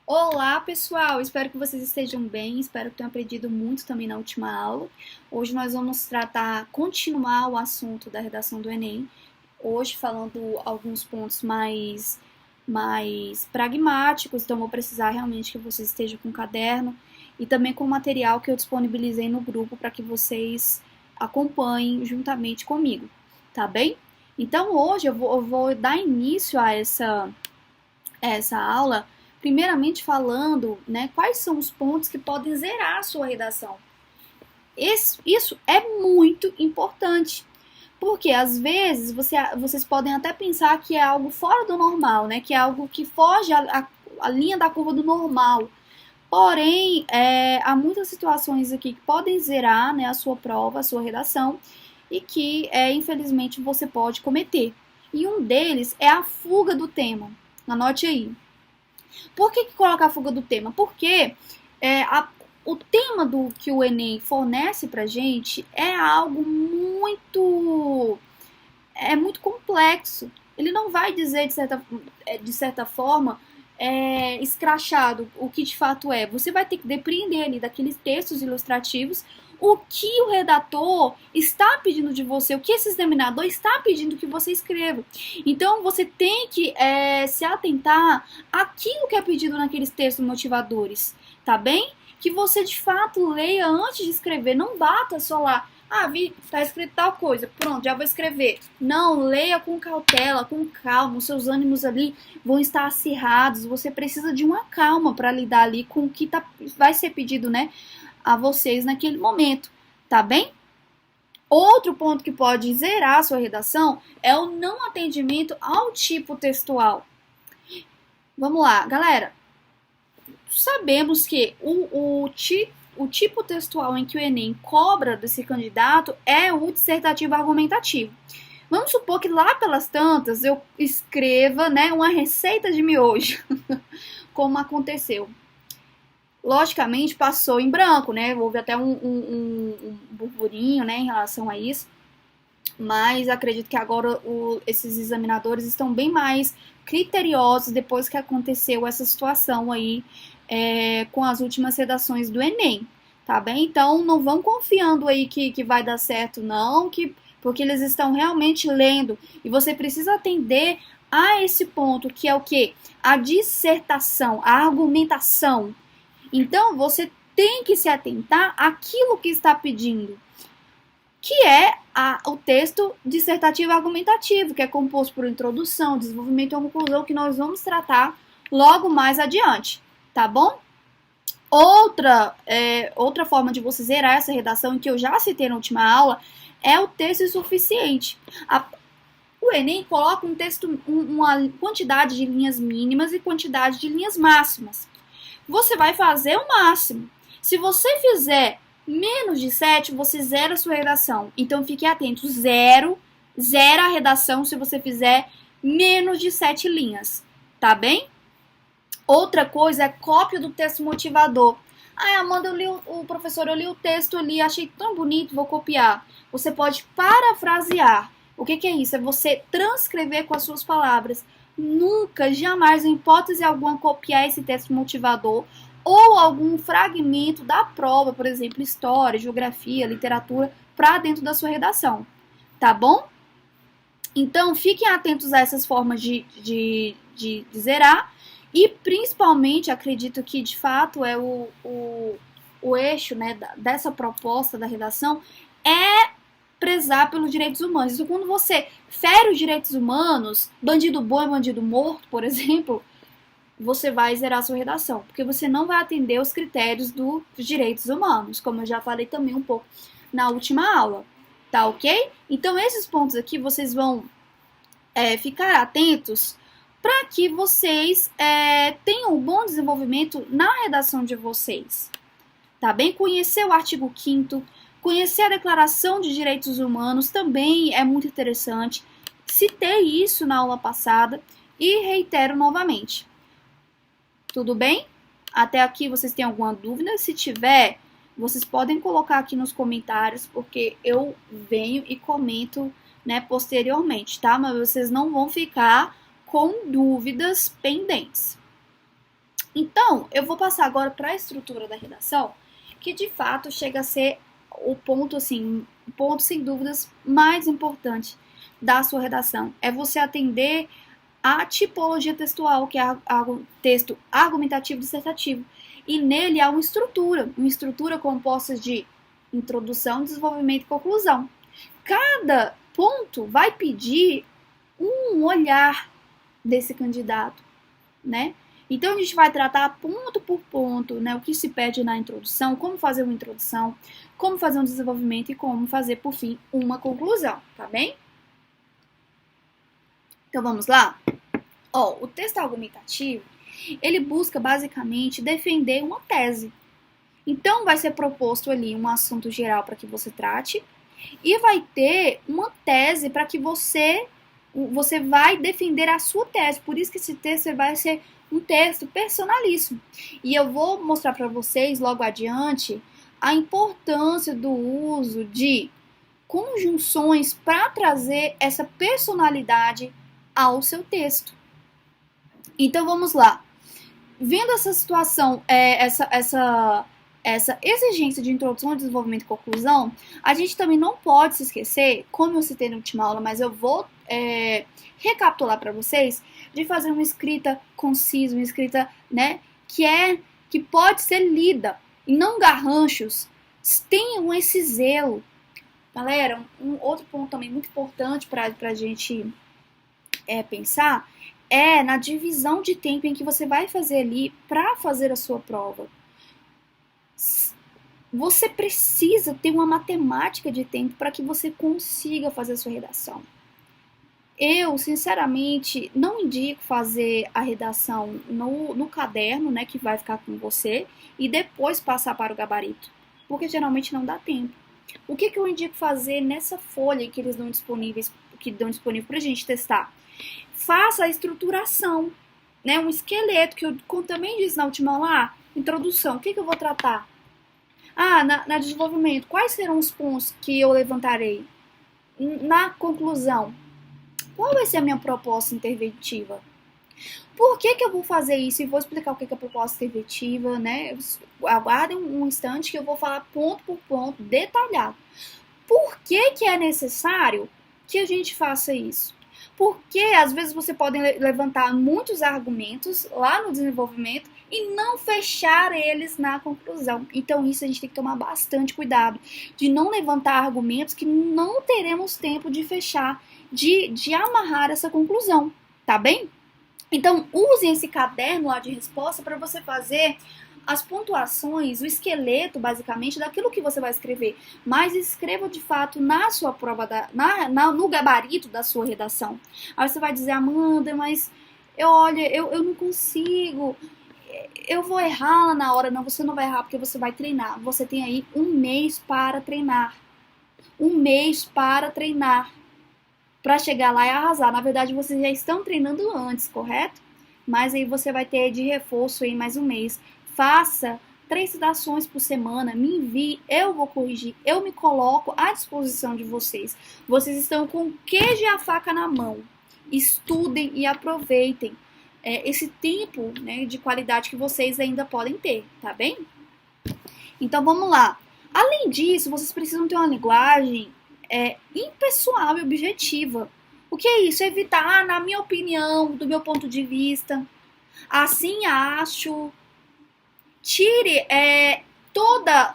Olá, pessoal! Espero que vocês estejam bem, espero que tenham aprendido muito também na última aula. Hoje nós vamos continuar o assunto da redação do Enem. Hoje falando alguns pontos mais pragmáticos, então vou precisar realmente que vocês estejam com o caderno e também com o material que eu disponibilizei no grupo para que vocês acompanhem juntamente comigo, tá bem? Então hoje eu vou dar início a essa aula, primeiramente falando, né, quais são os pontos que podem zerar a sua redação. Isso é muito importante, porque às vezes vocês podem até pensar que é algo fora do normal, né, que é algo que foge a linha da curva do normal. Porém, há muitas situações aqui que podem zerar, né, a sua prova, a sua redação, e que, infelizmente, você pode cometer. E um deles é a fuga do tema. Anote aí. Por que colocar a fuga do tema? Porque o tema que o Enem fornece pra gente é algo muito complexo. Ele não vai dizer, de certa forma, escrachado o que de fato é. Você vai ter que depreender ali daqueles textos ilustrativos o que o redator está pedindo de você, o que esse examinador está pedindo que você escreva. Então, você tem que se atentar àquilo que é pedido naqueles textos motivadores, tá bem? Que você, de fato, leia antes de escrever. Não bata só lá. Ah, vi, tá escrito tal coisa. Pronto, já vou escrever. Não, leia com cautela, com calma. Os seus ânimos ali vão estar acirrados. Você precisa de uma calma para lidar ali com o que vai ser pedido, né, a vocês naquele momento, tá bem? Outro ponto que pode zerar a sua redação é o não atendimento ao tipo textual. Vamos lá, galera. Sabemos que o tipo textual em que o Enem cobra desse candidato é o dissertativo argumentativo. Vamos supor que lá pelas tantas eu escreva, né, uma receita de miojo, como aconteceu. Logicamente passou em branco, né? Houve até um burburinho, né, em relação a isso. Mas acredito que agora esses examinadores estão bem mais criteriosos depois que aconteceu essa situação aí com as últimas redações do Enem, tá bem? Então não vão confiando aí que vai dar certo, não, porque eles estão realmente lendo e você precisa atender a esse ponto, que é o quê? A dissertação, a argumentação. Então, você tem que se atentar àquilo que está pedindo, que é o texto dissertativo argumentativo, que é composto por introdução, desenvolvimento e conclusão, que nós vamos tratar logo mais adiante, tá bom? Outra forma de você zerar essa redação, que eu já citei na última aula, é o texto insuficiente. O Enem coloca um texto, uma quantidade de linhas mínimas e quantidade de linhas máximas. Você vai fazer o máximo. Se você fizer menos de 7, você zera a sua redação. Então fique atento, zera a redação se você fizer menos de 7 linhas, tá bem? Outra coisa é cópia do texto motivador. Ah, Amanda, eu li o texto ali, achei tão bonito, vou copiar. Você pode parafrasear. O que é isso? É você transcrever com as suas palavras. Nunca, jamais, em hipótese alguma, copiar esse texto motivador ou algum fragmento da prova, por exemplo, história, geografia, literatura, para dentro da sua redação, tá bom? Então, fiquem atentos a essas formas de zerar e, principalmente, acredito que, de fato, é o eixo, né, dessa proposta da redação é prezar pelos direitos humanos. Então, quando você fere os direitos humanos, bandido bom é bandido morto, por exemplo, você vai zerar a sua redação, porque você não vai atender os critérios dos direitos humanos, como eu já falei também um pouco na última aula, tá ok? Então, esses pontos aqui vocês vão ficar atentos para que vocês tenham um bom desenvolvimento na redação de vocês, tá bem? Conhecer o artigo 5º, conhecer a Declaração de Direitos Humanos também é muito interessante. Citei isso na aula passada e reitero novamente. Tudo bem? Até aqui vocês têm alguma dúvida? Se tiver, vocês podem colocar aqui nos comentários, porque eu venho e comento, né, posteriormente, tá? Mas vocês não vão ficar com dúvidas pendentes. Então, eu vou passar agora para a estrutura da redação, que de fato chega a ser o ponto, assim, o ponto sem dúvidas mais importante da sua redação. É você atender a tipologia textual, que é o texto argumentativo dissertativo. E nele há uma estrutura composta de introdução, desenvolvimento e conclusão. Cada ponto vai pedir um olhar desse candidato, né? Então a gente vai tratar ponto por ponto, né, o que se pede na introdução, como fazer uma introdução, como fazer um desenvolvimento e como fazer, por fim, uma conclusão, tá bem? Então vamos lá? Ó, o texto argumentativo, ele busca basicamente defender uma tese. Então vai ser proposto ali um assunto geral para que você trate e vai ter uma tese para que você vai defender a sua tese. Por isso que esse texto vai ser um texto personalíssimo. E eu vou mostrar para vocês logo adiante a importância do uso de conjunções para trazer essa personalidade ao seu texto. Então vamos lá. Vendo essa situação, essa exigência de introdução, desenvolvimento e conclusão, a gente também não pode se esquecer, como eu citei na última aula, mas eu vou recapitular para vocês, de fazer uma escrita concisa, uma escrita, né, que pode ser lida, e não garranchos. Tenham esse zelo. Galera, um outro ponto também muito importante para a gente pensar é na divisão de tempo em que você vai fazer ali para fazer a sua prova. Você precisa ter uma matemática de tempo para que você consiga fazer a sua redação. Eu, sinceramente, não indico fazer a redação no caderno, né, que vai ficar com você, e depois passar para o gabarito, porque geralmente não dá tempo. O que eu indico fazer nessa folha que eles dão disponível para a gente testar? Faça a estruturação, né, um esqueleto, que eu também disse na última aula, introdução, o que eu vou tratar? Na desenvolvimento, quais serão os pontos que eu levantarei? Na conclusão, qual vai ser a minha proposta interventiva? Por que eu vou fazer isso? E vou explicar o que é a proposta interventiva, né? Aguardem um instante que eu vou falar ponto por ponto, detalhado. Por que é necessário que a gente faça isso? Porque às vezes você pode levantar muitos argumentos lá no desenvolvimento e não fechar eles na conclusão. Então isso a gente tem que tomar bastante cuidado, de não levantar argumentos que não teremos tempo de fechar, de amarrar essa conclusão, tá bem? Então usem esse caderno lá de resposta para você fazer as pontuações, o esqueleto, basicamente, daquilo que você vai escrever. Mas escreva, de fato, na sua prova, no gabarito da sua redação. Aí você vai dizer, Amanda, mas eu não consigo, eu vou errar lá na hora. Não, você não vai errar porque você vai treinar. Você tem aí um mês para treinar. Um mês para treinar. Para chegar lá e arrasar. Na verdade, vocês já estão treinando antes, correto? Mas aí você vai ter de reforço aí mais um mês. Faça 3 redações por semana, me envie, eu vou corrigir, eu me coloco à disposição de vocês. Vocês estão com o queijo e a faca na mão. Estudem e aproveitem esse tempo, né, de qualidade que vocês ainda podem ter, tá bem? Então vamos lá. Além disso, vocês precisam ter uma linguagem impessoal e objetiva. O que é isso? Evitar, na minha opinião, do meu ponto de vista, assim acho. Tire toda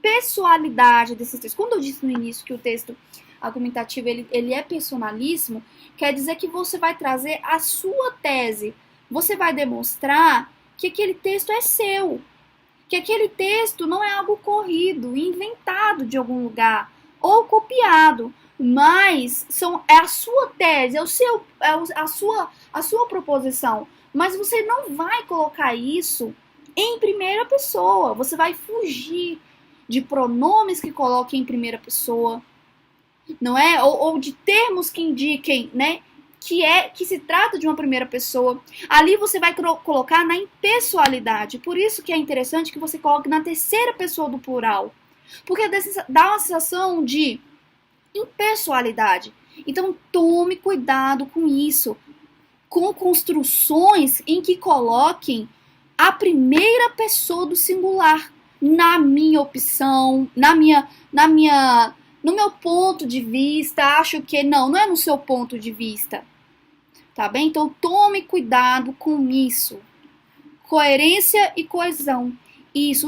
pessoalidade desses textos. Quando eu disse no início que o texto argumentativo ele é personalíssimo, quer dizer que você vai trazer a sua tese. Você vai demonstrar que aquele texto é seu, que aquele texto não é algo corrido, inventado de algum lugar ou copiado, mas é a sua tese, a sua proposição. Mas você não vai colocar isso em primeira pessoa. Você vai fugir de pronomes que coloquem em primeira pessoa, não é? Ou de termos que indiquem, né? Que se trata de uma primeira pessoa. Ali você vai colocar na impessoalidade. Por isso que é interessante que você coloque na terceira pessoa do plural. Porque dá uma sensação de impessoalidade. Então tome cuidado com isso. com construções em que coloquem a primeira pessoa do singular. Na minha opção, no meu ponto de vista, acho que não é no seu ponto de vista. Tá bem? Então tome cuidado com isso. Coerência e coesão. Isso,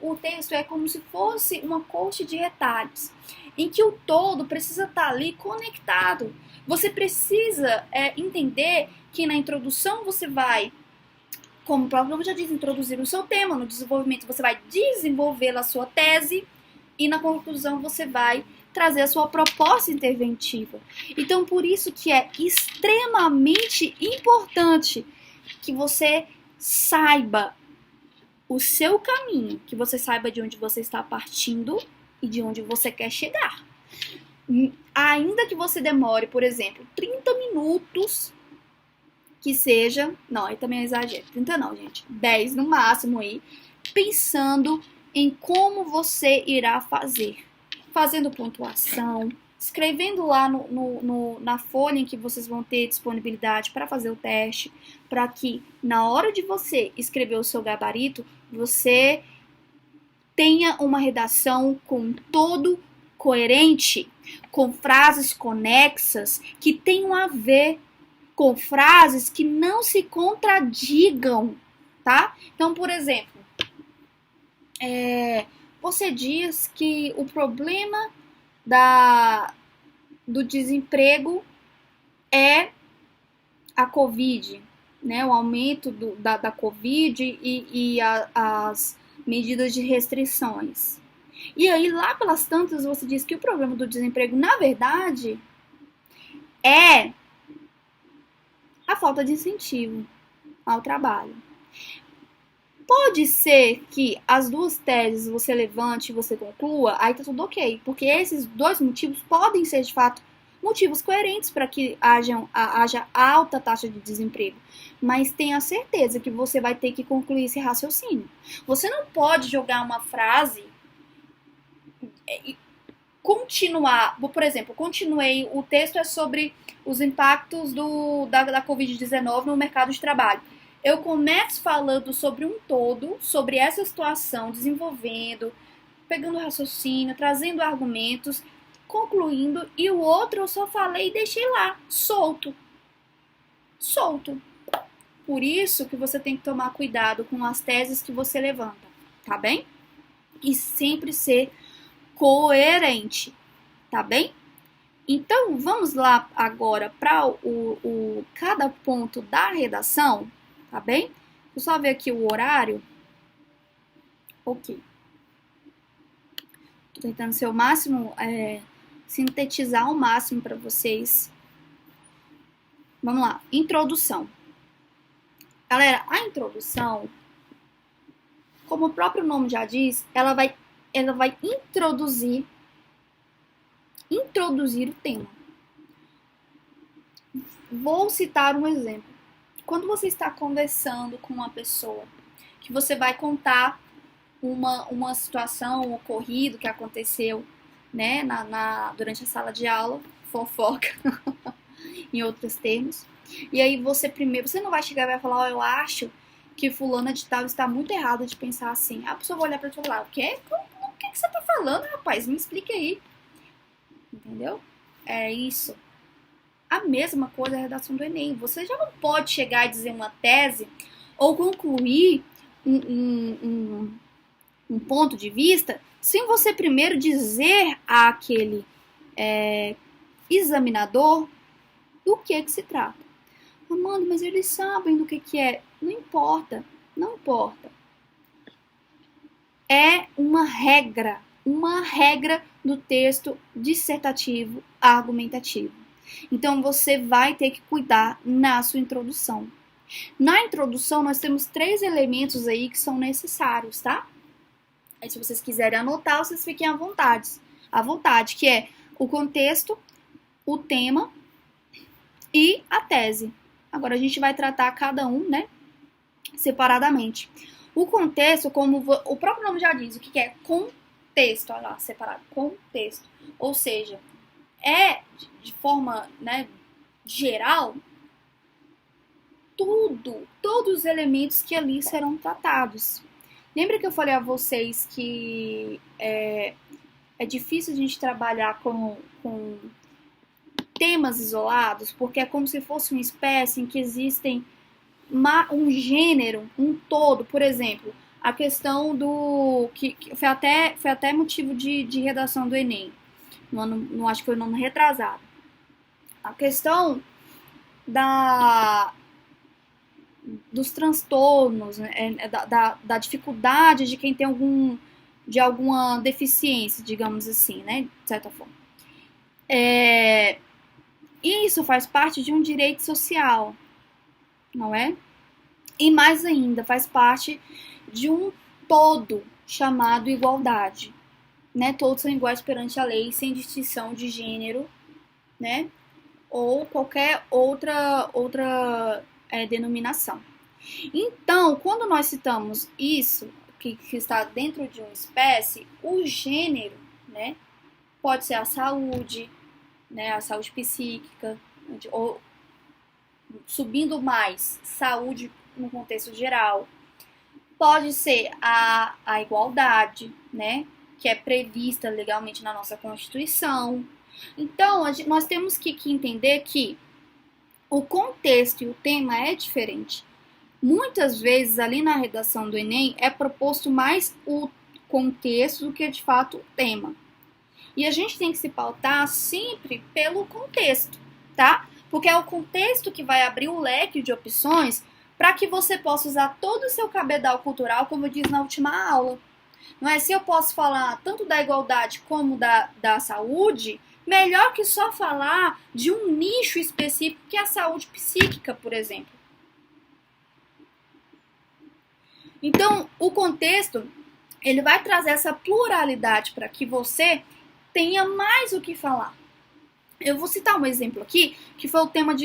o texto é como se fosse uma coxa de retalhos, em que o todo precisa estar ali conectado. Você precisa entender que na introdução você vai, como o próprio nome já diz, introduzir o seu tema. No desenvolvimento você vai desenvolver a sua tese e na conclusão você vai trazer a sua proposta interventiva. Então, por isso que é extremamente importante que você saiba o seu caminho, que você saiba de onde você está partindo e de onde você quer chegar. Ainda que você demore, por exemplo, 30 minutos, que seja, não, aí também é exagero, 30 não, gente, 10 no máximo aí, pensando em como você irá fazer, fazendo pontuação, escrevendo lá na folha em que vocês vão ter disponibilidade para fazer o teste, para que na hora de você escrever o seu gabarito, você tenha uma redação com todo coerente, com frases conexas que tenham a ver, com frases que não se contradigam, tá? Então, por exemplo, você diz que o problema do desemprego é a Covid, né? O aumento da Covid e as medidas de restrições. E aí, lá pelas tantas, você diz que o problema do desemprego, na verdade, é a falta de incentivo ao trabalho. Pode ser que as duas teses você levante e você conclua, aí tá tudo ok, porque esses dois motivos podem ser, de fato, motivos coerentes para que haja alta taxa de desemprego. Mas tenha certeza que você vai ter que concluir esse raciocínio. Você não pode jogar uma frase e continuar. Por exemplo, o texto é sobre os impactos da Covid-19 no mercado de trabalho. Eu começo falando sobre um todo, sobre essa situação, desenvolvendo, pegando raciocínio, trazendo argumentos, concluindo, e o outro eu só falei e deixei lá, solto. Por isso que você tem que tomar cuidado com as teses que você levanta, tá bem? E sempre ser coerente, tá bem? Então, vamos lá agora para cada ponto da redação, tá bem? Deixa eu só ver aqui o horário. Ok. Tô tentando ser o máximo, sintetizar ao máximo para vocês. Vamos lá, introdução. Galera, a introdução, como o próprio nome já diz, ela vai introduzir o tema. Vou citar um exemplo. Quando você está conversando com uma pessoa, que você vai contar uma situação, um ocorrido que aconteceu, né, durante a sala de aula, fofoca, em outros termos. E aí você não vai chegar e vai falar, eu acho que fulana de tal está muito errada de pensar assim. A pessoa vai olhar pra você e falar, o quê? O que você tá falando, rapaz? Me explica aí. Entendeu? É isso. A mesma coisa é a redação do Enem. Você já não pode chegar e dizer uma tese ou concluir um ponto de vista sem você primeiro dizer àquele examinador do que se trata. Amanda, mas eles sabem do que é. Não importa. É uma regra do texto dissertativo argumentativo. Então, você vai ter que cuidar na sua introdução. Na introdução, nós temos 3 elementos aí que são necessários, tá? Aí, se vocês quiserem anotar, vocês fiquem à vontade, que é o contexto, o tema e a tese. Agora, a gente vai tratar cada um, né, separadamente. O contexto, como o próprio nome já diz, o que é contexto, olha lá, separado, contexto. Ou seja, de forma, né, geral, todos os elementos que ali serão tratados. Lembra que eu falei a vocês que é difícil a gente trabalhar com temas isolados, porque é como se fosse uma espécie em que existem um gênero, um todo. Por exemplo, a questão do... que foi até motivo de redação do Enem. Não acho que foi no ano retrasado. A questão dos transtornos, né, da dificuldade de quem tem alguma deficiência, digamos assim, né, de certa forma. Isso faz parte de um direito social, não é? E mais ainda, faz parte de um todo chamado igualdade, né? Todos são iguais perante a lei, sem distinção de gênero, né? Ou qualquer outra denominação. Então, quando nós citamos isso, que está dentro de uma espécie, o gênero, né? Pode ser a saúde, né? A saúde psíquica, ou subindo mais, saúde no contexto geral. Pode ser a igualdade, né? Que é prevista legalmente na nossa Constituição. Então, nós temos que entender que o contexto e o tema é diferente. Muitas vezes, ali na redação do Enem, é proposto mais o contexto do que, de fato, o tema. E a gente tem que se pautar sempre pelo contexto, tá? Porque é o contexto que vai abrir o leque de opções para que você possa usar todo o seu cabedal cultural, como eu disse na última aula. Não é? Se eu posso falar tanto da igualdade como da saúde, melhor que só falar de um nicho específico, que é a saúde psíquica, por exemplo. Então, o contexto, ele vai trazer essa pluralidade para que você tenha mais o que falar. Eu vou citar um exemplo aqui, que foi o tema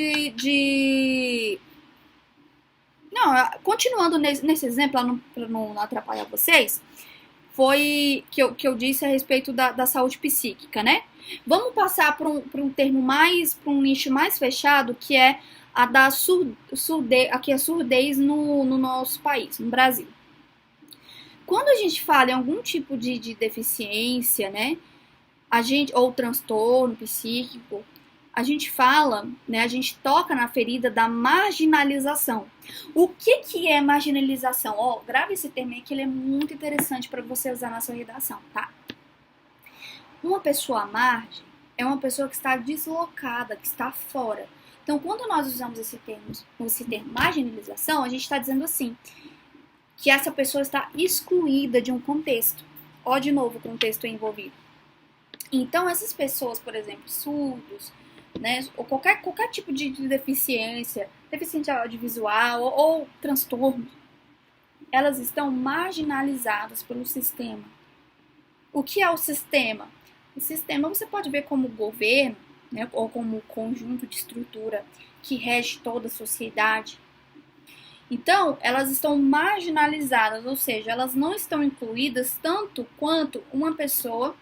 Não, continuando nesse exemplo, para não atrapalhar vocês, foi que eu disse a respeito da saúde psíquica, né? Vamos passar para um termo para um nicho mais fechado, que é a da surdez, aqui a surdez no nosso país, no Brasil. Quando a gente fala em algum tipo de deficiência, né, ou transtorno psíquico, a gente fala, né, a gente toca na ferida da marginalização. O que é marginalização? Grave esse termo aí que ele é muito interessante para você usar na sua redação, tá? Uma pessoa à margem é uma pessoa que está deslocada, que está fora. Então, quando nós usamos esse termo marginalização, a gente está dizendo assim, que essa pessoa está excluída de um contexto. De novo, o contexto envolvido. Então, essas pessoas, por exemplo, surdos, né, ou qualquer tipo de deficiência, deficiente audiovisual ou transtorno, elas estão marginalizadas pelo sistema. O que é o sistema? O sistema você pode ver como governo, né, ou como conjunto de estrutura que rege toda a sociedade. Então, elas estão marginalizadas, ou seja, elas não estão incluídas tanto quanto uma pessoa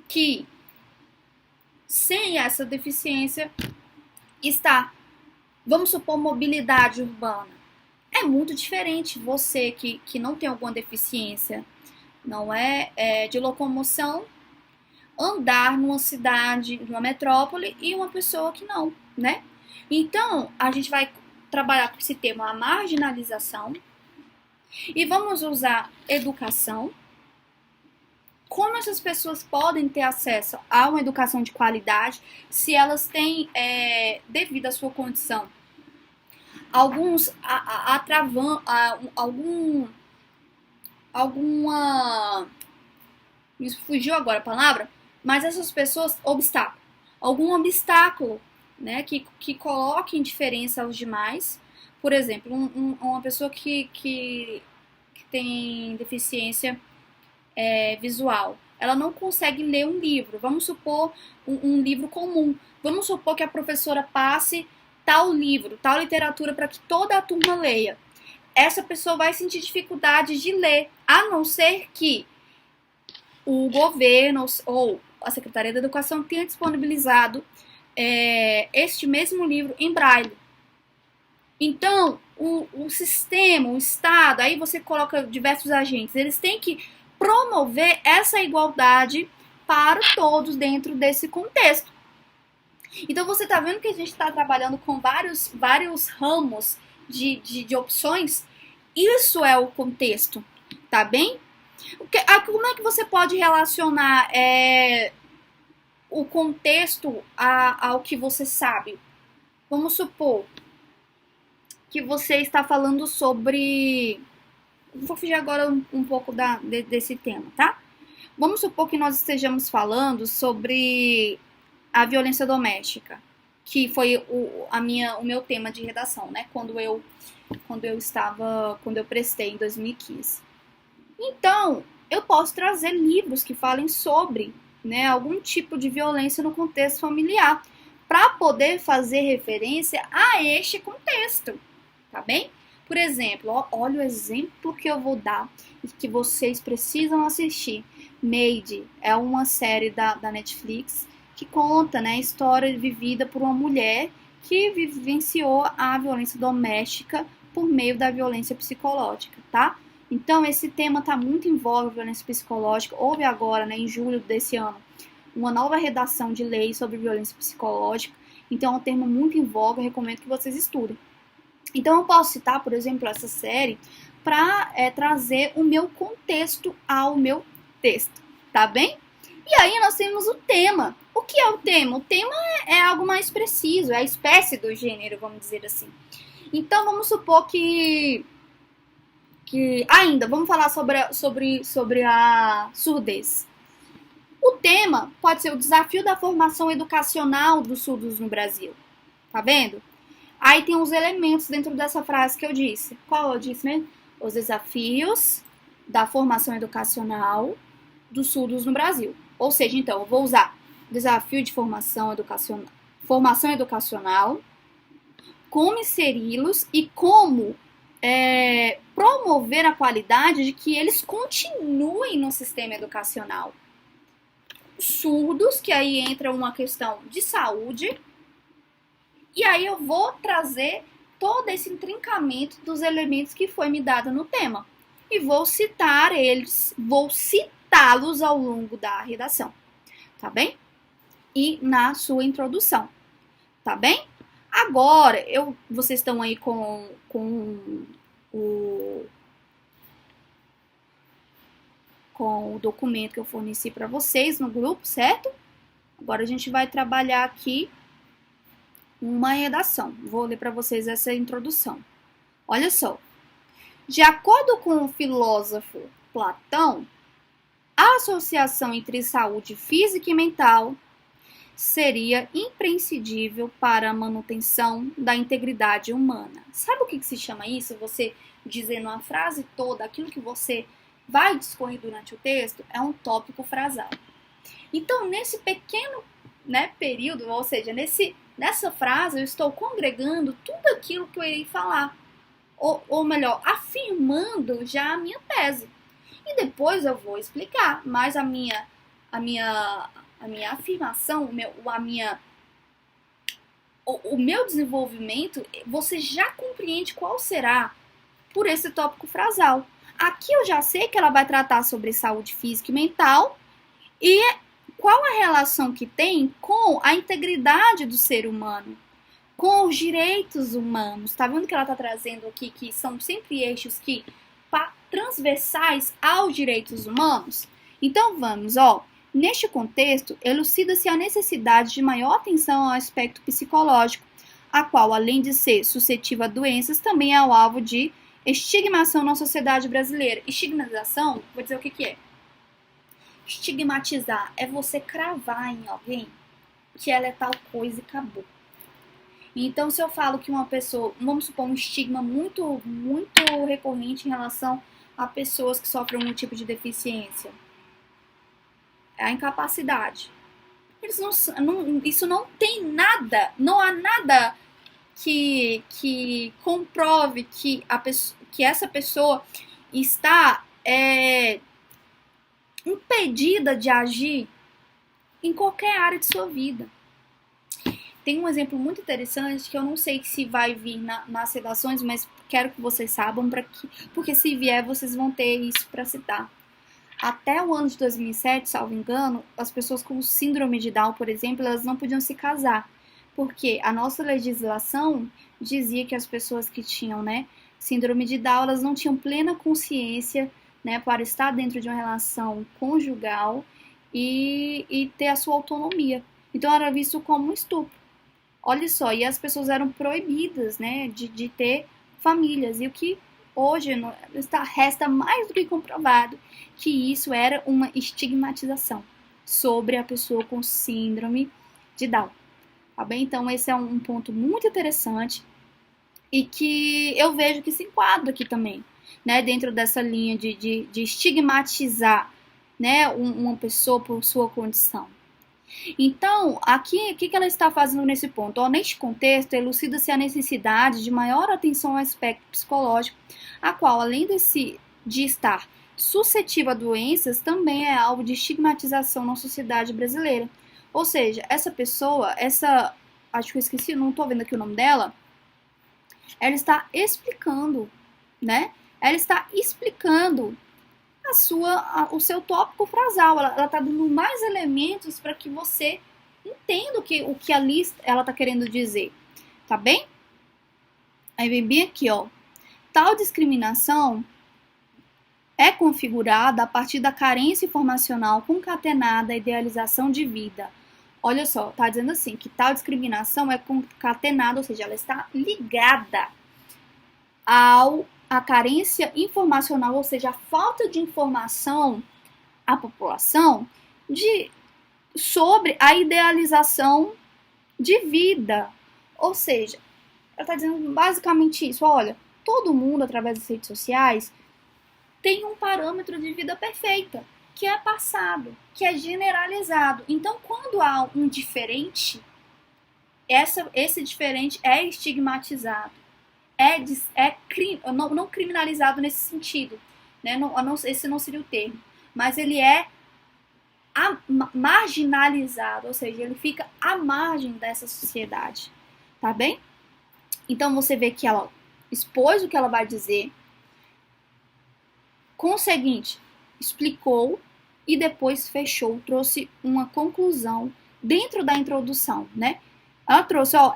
que, sem essa deficiência, está. Vamos supor, mobilidade urbana. É muito diferente você que não tem alguma deficiência, não é de locomoção, andar numa cidade, numa metrópole, e uma pessoa que não, né? Então, a gente vai trabalhar com esse tema, a marginalização, e vamos usar educação. Como essas pessoas podem ter acesso a uma educação de qualidade se elas têm, devido à sua condição, alguns alguma me fugiu agora a palavra, mas essas pessoas algum obstáculo, né, que coloque em diferença aos demais. Por exemplo, uma pessoa que tem deficiência visual, ela não consegue ler um livro. Vamos supor um livro comum. Vamos supor que a professora passe tal livro, tal literatura para que toda a turma leia. Essa pessoa vai sentir dificuldade de ler, a não ser que o governo ou a Secretaria da Educação tenha disponibilizado este mesmo livro em braille. Então, o sistema, o Estado, aí você coloca diversos agentes, eles têm que promover essa igualdade para todos dentro desse contexto. Então, você está vendo que a gente está trabalhando com vários ramos de opções. Isso é o contexto, tá bem? Como é que você pode relacionar o contexto ao que você sabe? Vamos supor que você está falando sobre... Vou fugir agora um pouco desse tema, tá? Vamos supor que nós estejamos falando sobre a violência doméstica, que foi o meu tema de redação, né? Quando eu prestei em 2015. Então, eu posso trazer livros que falem sobre, né, algum tipo de violência no contexto familiar, para poder fazer referência a este contexto, tá bem? Por exemplo, olha o exemplo que eu vou dar e que vocês precisam assistir. Made é uma série da Netflix que conta, né, a história vivida por uma mulher que vivenciou a violência doméstica por meio da violência psicológica, tá? Então, esse tema está muito em voga, violência psicológica. Houve agora, né, em julho desse ano, uma nova redação de lei sobre violência psicológica. Então, é um tema muito em voga, eu recomendo que vocês estudem. Então, eu posso citar, por exemplo, essa série para trazer o meu contexto ao meu texto, tá bem? E aí, nós temos o tema. O que é o tema? O tema é algo mais preciso, é a espécie do gênero, vamos dizer assim. Então, vamos supor que ainda, vamos falar sobre a surdez. O tema pode ser o desafio da formação educacional dos surdos no Brasil. Tá vendo? Aí tem os elementos dentro dessa frase que eu disse. Qual eu disse mesmo? Os desafios da formação educacional dos surdos no Brasil. Ou seja, então, eu vou usar desafio de formação educacional, como inseri-los e como promover a qualidade de que eles continuem no sistema educacional. Surdos, que aí entra uma questão de saúde, e aí eu vou trazer todo esse intrincamento dos elementos que foi me dado no tema. E vou citar eles, vou citá-los ao longo da redação, tá bem? E na sua introdução, tá bem? Agora, vocês estão aí com o documento que eu forneci para vocês no grupo, certo? Agora a gente vai trabalhar aqui uma redação. Vou ler para vocês essa introdução. Olha só. De acordo com o filósofo Platão, a associação entre saúde física e mental seria imprescindível para a manutenção da integridade humana. Sabe o que se chama isso? Você dizer numa frase toda aquilo que você vai discorrer durante o texto é um tópico frasal. Então, nesse pequeno, né, período, ou seja, nessa frase, eu estou congregando tudo aquilo que eu irei falar. Ou melhor, afirmando já a minha tese. E depois eu vou explicar, mas a minha afirmação, o meu desenvolvimento, você já compreende qual será por esse tópico frasal. Aqui eu já sei que ela vai tratar sobre saúde física e mental e qual a relação que tem com a integridade do ser humano, com os direitos humanos. Tá vendo que ela está trazendo aqui que são sempre eixos que transversais aos direitos humanos? Então vamos, ó. Neste contexto, elucida-se a necessidade de maior atenção ao aspecto psicológico, a qual, além de ser suscetível a doenças, também é o alvo de estigmação na sociedade brasileira. Estigmatização, vou dizer o que é. Estigmatizar é você cravar em alguém que ela é tal coisa e acabou. Então, se eu falo que uma pessoa, vamos supor, um estigma muito, muito recorrente em relação a pessoas que sofrem algum tipo de deficiência, é a incapacidade. Isso não tem nada, não há nada que comprove que essa pessoa está impedida de agir em qualquer área de sua vida. Tem um exemplo muito interessante que eu não sei se vai vir nas redações, mas quero que vocês saibam, porque se vier vocês vão ter isso para citar. Até o ano de 2007, salvo engano, as pessoas com síndrome de Down, por exemplo, elas não podiam se casar, porque a nossa legislação dizia que as pessoas que tinham, né, síndrome de Down, elas não tinham plena consciência, né, para estar dentro de uma relação conjugal e ter a sua autonomia. Então era visto como um estupro. Olha só, e as pessoas eram proibidas, né, de ter famílias. E o que hoje resta mais do que comprovado que isso era uma estigmatização sobre a pessoa com síndrome de Down. Tá bem? Então esse é um ponto muito interessante e que eu vejo que se enquadra aqui também, né, dentro dessa linha de estigmatizar, né, uma pessoa por sua condição. Então, aqui, o que ela está fazendo nesse ponto? Ó, neste contexto, elucida-se a necessidade de maior atenção ao aspecto psicológico, a qual, além de estar suscetível a doenças, também é alvo de estigmatização na sociedade brasileira. Ou seja, essa pessoa, acho que eu esqueci, não estou vendo aqui o nome dela, ela está explicando, né? Ela está explicando o seu tópico frasal. Ela está dando mais elementos para que você entenda o que ali ela está querendo dizer. Tá bem? Aí vem bem aqui, ó. Tal discriminação é configurada a partir da carência informacional concatenada à idealização de vida. Olha só, tá dizendo assim, que tal discriminação é concatenada, ou seja, ela está ligada a carência informacional, ou seja, a falta de informação à população sobre a idealização de vida. Ou seja, ela está dizendo basicamente isso. Olha, todo mundo, através das redes sociais, tem um parâmetro de vida perfeita, que é passado, que é generalizado. Então, quando há um diferente, esse diferente é estigmatizado. Não criminalizado nesse sentido, né? Esse não seria o termo, mas ele é marginalizado, ou seja, ele fica à margem dessa sociedade, tá bem? Então você vê que ela expôs o que ela vai dizer, conseguinte, explicou e depois fechou, trouxe uma conclusão dentro da introdução, né? Ela trouxe, ó,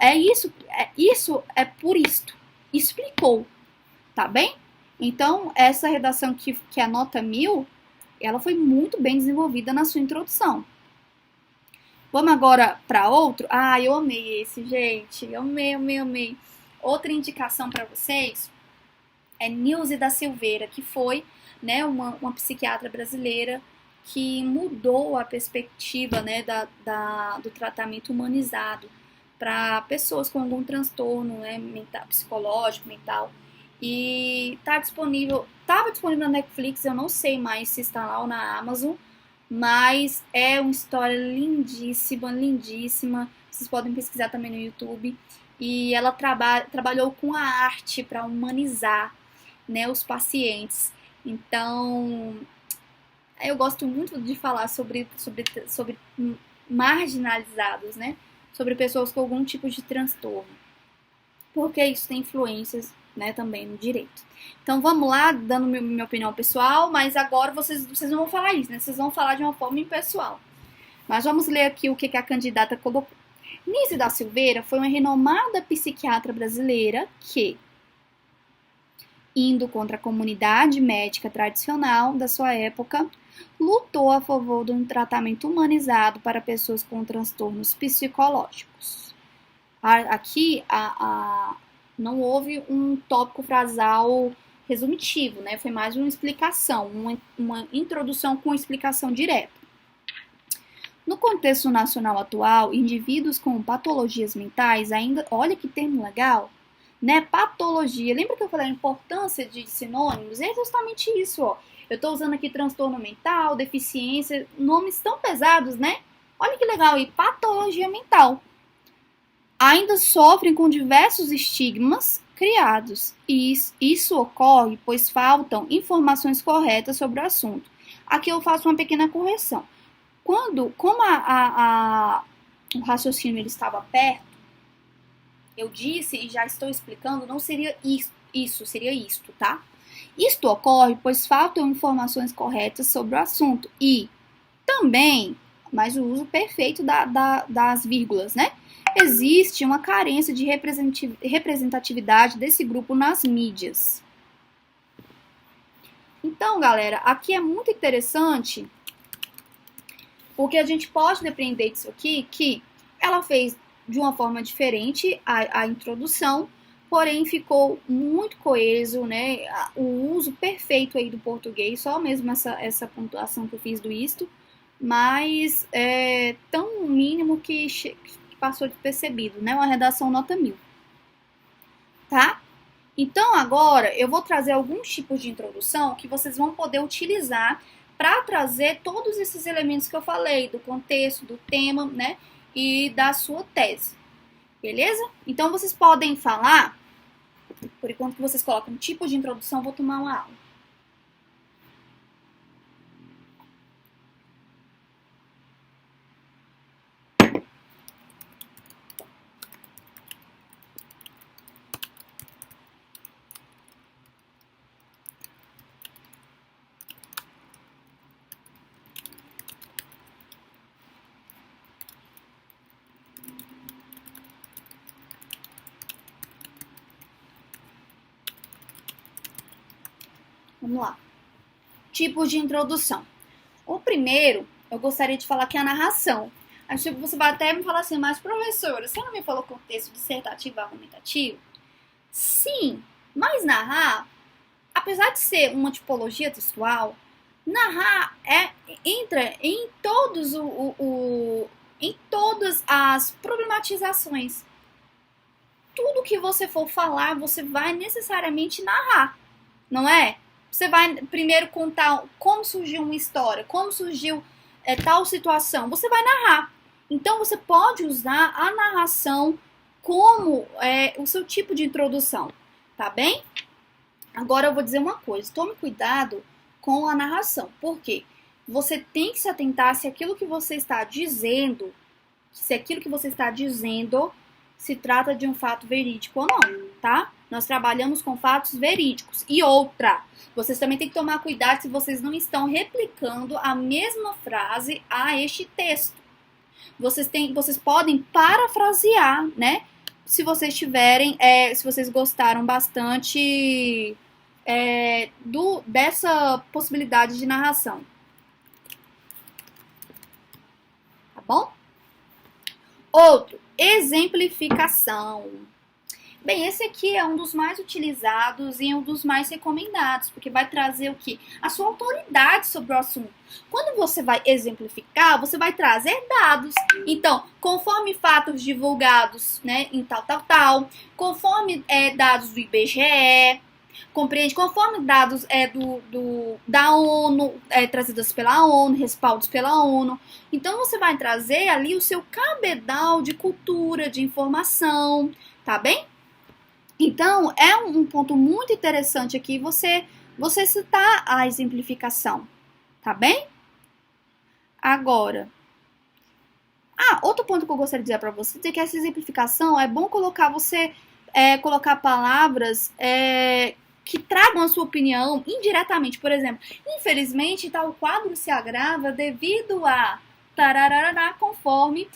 isso é por isto. Explicou, tá bem? Então, essa redação que é a nota 1000, ela foi muito bem desenvolvida na sua introdução. Vamos agora para outro? Ah, eu amei esse, gente. Eu amei. Outra indicação para vocês é Nilze da Silveira, que foi, né, uma psiquiatra brasileira que mudou a perspectiva, né, do tratamento humanizado para pessoas com algum transtorno, né, mental, psicológico, mental. E estava disponível na Netflix, eu não sei mais se está lá ou na Amazon, mas é uma história lindíssima. Vocês podem pesquisar também no YouTube. E ela trabalhou com a arte para humanizar, né, os pacientes. Então, eu gosto muito de falar sobre marginalizados, né? Sobre pessoas com algum tipo de transtorno, porque isso tem influências, né, também no direito. Então vamos lá, dando minha opinião pessoal, mas agora vocês não vão falar isso, né? Vocês vão falar de uma forma impessoal. Mas vamos ler aqui o que a candidata colocou. Nilze da Silveira foi uma renomada psiquiatra brasileira que, indo contra a comunidade médica tradicional da sua época, lutou a favor de um tratamento humanizado para pessoas com transtornos psicológicos. Aqui não houve um tópico frasal resumitivo, né? Foi mais uma explicação, uma introdução com explicação direta. No contexto nacional atual, indivíduos com patologias mentais ainda, olha que termo legal, né? Patologia. Lembra que eu falei a importância de sinônimos? É justamente isso, ó. Eu estou usando aqui transtorno mental, deficiência, nomes tão pesados, né? Olha que legal aí, patologia mental. Ainda sofrem com diversos estigmas criados. E isso ocorre pois faltam informações corretas sobre o assunto. Aqui eu faço uma pequena correção. Como o raciocínio ele estava perto, eu disse e já estou explicando, não seria isso, seria isto, tá? Isto ocorre pois faltam informações corretas sobre o assunto e também, mas o uso perfeito das vírgulas, né? Existe uma carência de representatividade desse grupo nas mídias. Então, galera, aqui é muito interessante, porque a gente pode depreender disso aqui, que ela fez de uma forma diferente a introdução, porém ficou muito coeso, né? O uso perfeito aí do português, só mesmo essa pontuação que eu fiz do isto, mas é tão mínimo que passou despercebido, né? Uma redação nota 1000, tá? Então, agora, eu vou trazer alguns tipos de introdução que vocês vão poder utilizar para trazer todos esses elementos que eu falei, do contexto, do tema, né? E da sua tese, beleza? Então, vocês podem falar, por enquanto que vocês colocam tipo de introdução, vou tomar uma aula. Vamos lá. Tipos de introdução. O primeiro, eu gostaria de falar que é a narração. Aí você vai até me falar assim, mas professora, você não me falou contexto dissertativo e argumentativo? Sim, mas narrar, apesar de ser uma tipologia textual, narrar entra em em todas as problematizações. Tudo que você for falar, você vai necessariamente narrar, não é? Você vai primeiro contar como surgiu uma história, como surgiu tal situação. Você vai narrar. Então, você pode usar a narração como o seu tipo de introdução, tá bem? Agora eu vou dizer uma coisa. Tome cuidado com a narração. Por quê? Você tem que se atentar se aquilo que você está dizendo, se trata de um fato verídico ou não, tá? Nós trabalhamos com fatos verídicos. E outra, vocês também têm que tomar cuidado se vocês não estão replicando a mesma frase a este texto. Vocês podem parafrasear, né? Se vocês tiverem, se vocês gostaram bastante dessa possibilidade de narração. Tá bom? Outro, exemplificação. Bem, esse aqui é um dos mais utilizados e um dos mais recomendados, porque vai trazer o quê? A sua autoridade sobre o assunto. Quando você vai exemplificar, você vai trazer dados. Então, conforme fatos divulgados, né, em tal, conforme dados do IBGE, compreende? Conforme dados da ONU, trazidos pela ONU, respaldos pela ONU. Então, você vai trazer ali o seu cabedal de cultura, de informação, tá bem? Então, é um ponto muito interessante aqui você citar a exemplificação, tá bem? Agora, outro ponto que eu gostaria de dizer para você é que essa exemplificação é bom colocar colocar palavras que tragam a sua opinião indiretamente. Por exemplo, infelizmente tal quadro se agrava devido a tararará, conforme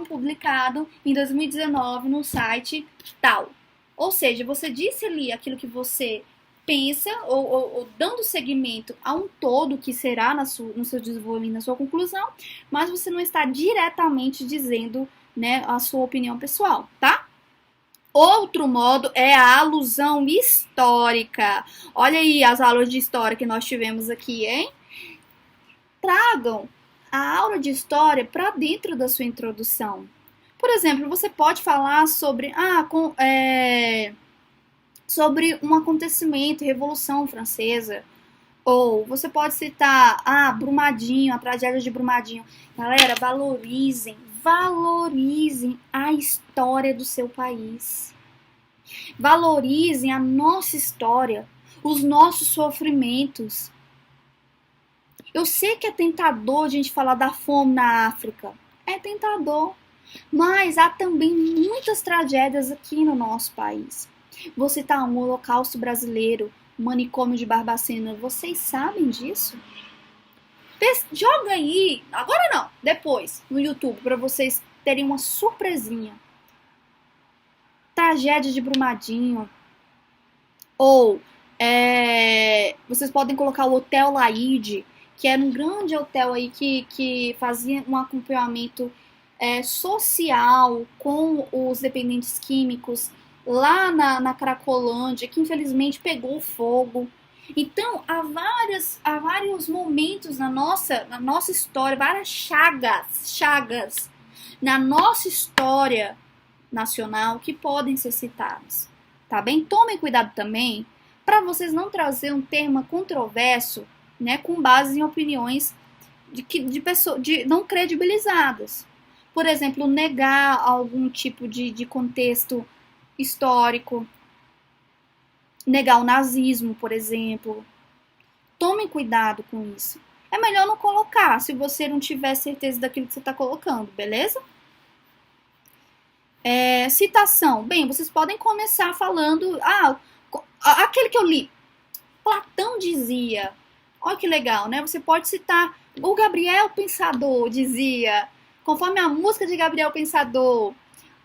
publicado em 2019 no site tal. Ou seja, você disse ali aquilo que você pensa, ou dando seguimento a um todo que será no seu desenvolvimento, na sua conclusão, mas você não está diretamente dizendo, né, a sua opinião pessoal, tá? Outro modo é a alusão histórica. Olha aí as aulas de história que nós tivemos aqui, hein? Tragam a aula de história para dentro da sua introdução. Por exemplo, você pode falar sobre um acontecimento, Revolução Francesa, ou você pode citar Brumadinho, a tragédia de Brumadinho. Galera, valorizem a história do seu país. Valorizem a nossa história, os nossos sofrimentos. Eu sei que é tentador a gente falar da fome na África. É tentador. Mas há também muitas tragédias aqui no nosso país. Vou citar um Holocausto Brasileiro, Manicômio de Barbacena. Vocês sabem disso? Joga aí, agora não, depois, no YouTube, para vocês terem uma surpresinha. Tragédia de Brumadinho. Ou vocês podem colocar o Hotel Laíde, que era um grande hotel aí que fazia um acompanhamento social com os dependentes químicos lá na Cracolândia, que infelizmente pegou fogo. Então, há vários momentos na nossa história, várias chagas na nossa história nacional que podem ser citadas, tá bem? Tomem cuidado também para vocês não trazer um tema controverso, né, com base em opiniões de pessoas não credibilizadas. Por exemplo, negar algum tipo de contexto histórico, negar o nazismo, por exemplo. Tomem cuidado com isso. É melhor não colocar, se você não tiver certeza daquilo que você está colocando, beleza? Citação. Bem, vocês podem começar falando... aquele que eu li. Platão dizia... Olha que legal, né? Você pode citar... O Gabriel Pensador dizia... Conforme a música de Gabriel Pensador.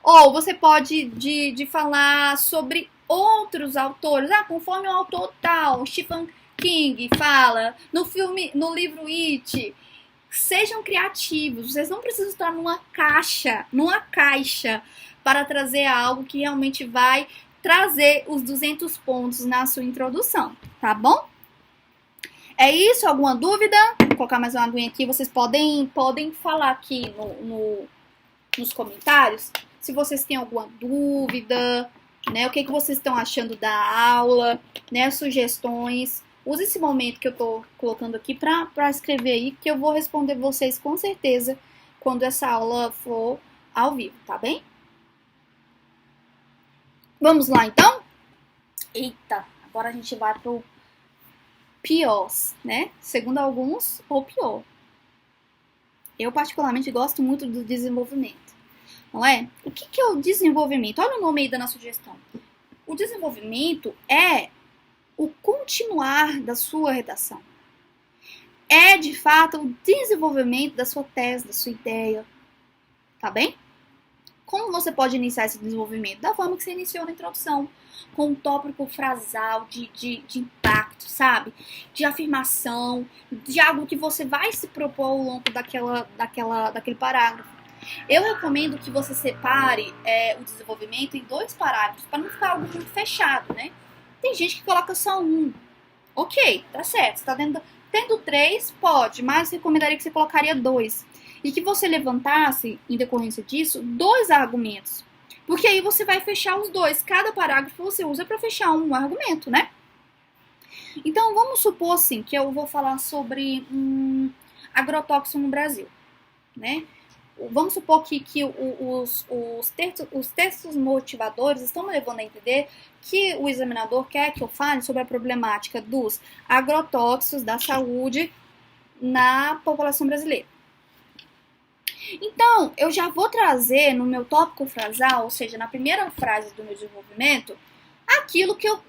Ou você pode de falar sobre outros autores. Conforme o autor tal, Stephen King fala, no livro It. Sejam criativos. Vocês não precisam estar numa caixa para trazer algo que realmente vai trazer os 200 pontos na sua introdução, tá bom? É isso? Alguma dúvida? Vou colocar mais uma aguinha aqui. Vocês podem falar aqui nos comentários se vocês têm alguma dúvida, né? O que vocês estão achando da aula, né? Sugestões. Use esse momento que eu tô colocando aqui para escrever aí, que eu vou responder vocês com certeza quando essa aula for ao vivo, tá bem? Vamos lá, então? Eita, agora a gente vai pro pior, né? Segundo alguns, ou pior. Eu, particularmente, gosto muito do desenvolvimento. Não é? O que é o desenvolvimento? Olha o nome aí da sugestão. O desenvolvimento é o continuar da sua redação. É, de fato, o desenvolvimento da sua tese, da sua ideia. Tá bem? Como você pode iniciar esse desenvolvimento? Da forma que você iniciou na introdução. Com um tópico frasal de impacto, sabe? De afirmação, de algo que você vai se propor ao longo daquele parágrafo. Eu recomendo que você separe o desenvolvimento em 2 parágrafos, para não ficar algo muito fechado, né? Tem gente que coloca só 1. Ok, tá certo. Você tá tendo 3, pode, mas recomendaria que você colocaria 2. E que você levantasse, em decorrência disso, 2 argumentos. Porque aí você vai fechar os 2. Cada parágrafo você usa para fechar um argumento, né? Então, vamos supor, assim, que eu vou falar sobre agrotóxico no Brasil, né? Vamos supor que os textos motivadores estão me levando a entender que o examinador quer que eu fale sobre a problemática dos agrotóxicos da saúde na população brasileira. Então, eu já vou trazer no meu tópico frasal, ou seja, na primeira frase do meu desenvolvimento, aquilo que eu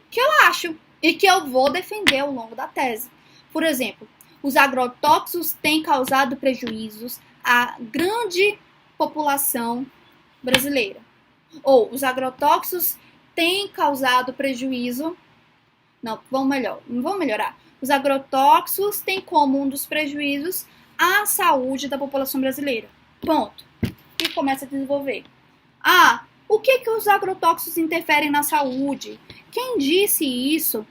acho e que eu vou defender ao longo da tese. Por exemplo, os agrotóxicos têm causado prejuízos à grande população brasileira. Ou os agrotóxicos têm causado prejuízo... Não, vamos melhorar. Os agrotóxicos têm como um dos prejuízos a saúde da população brasileira. Ponto. E começa a desenvolver. O que os agrotóxicos interferem na saúde? Quem disse isso?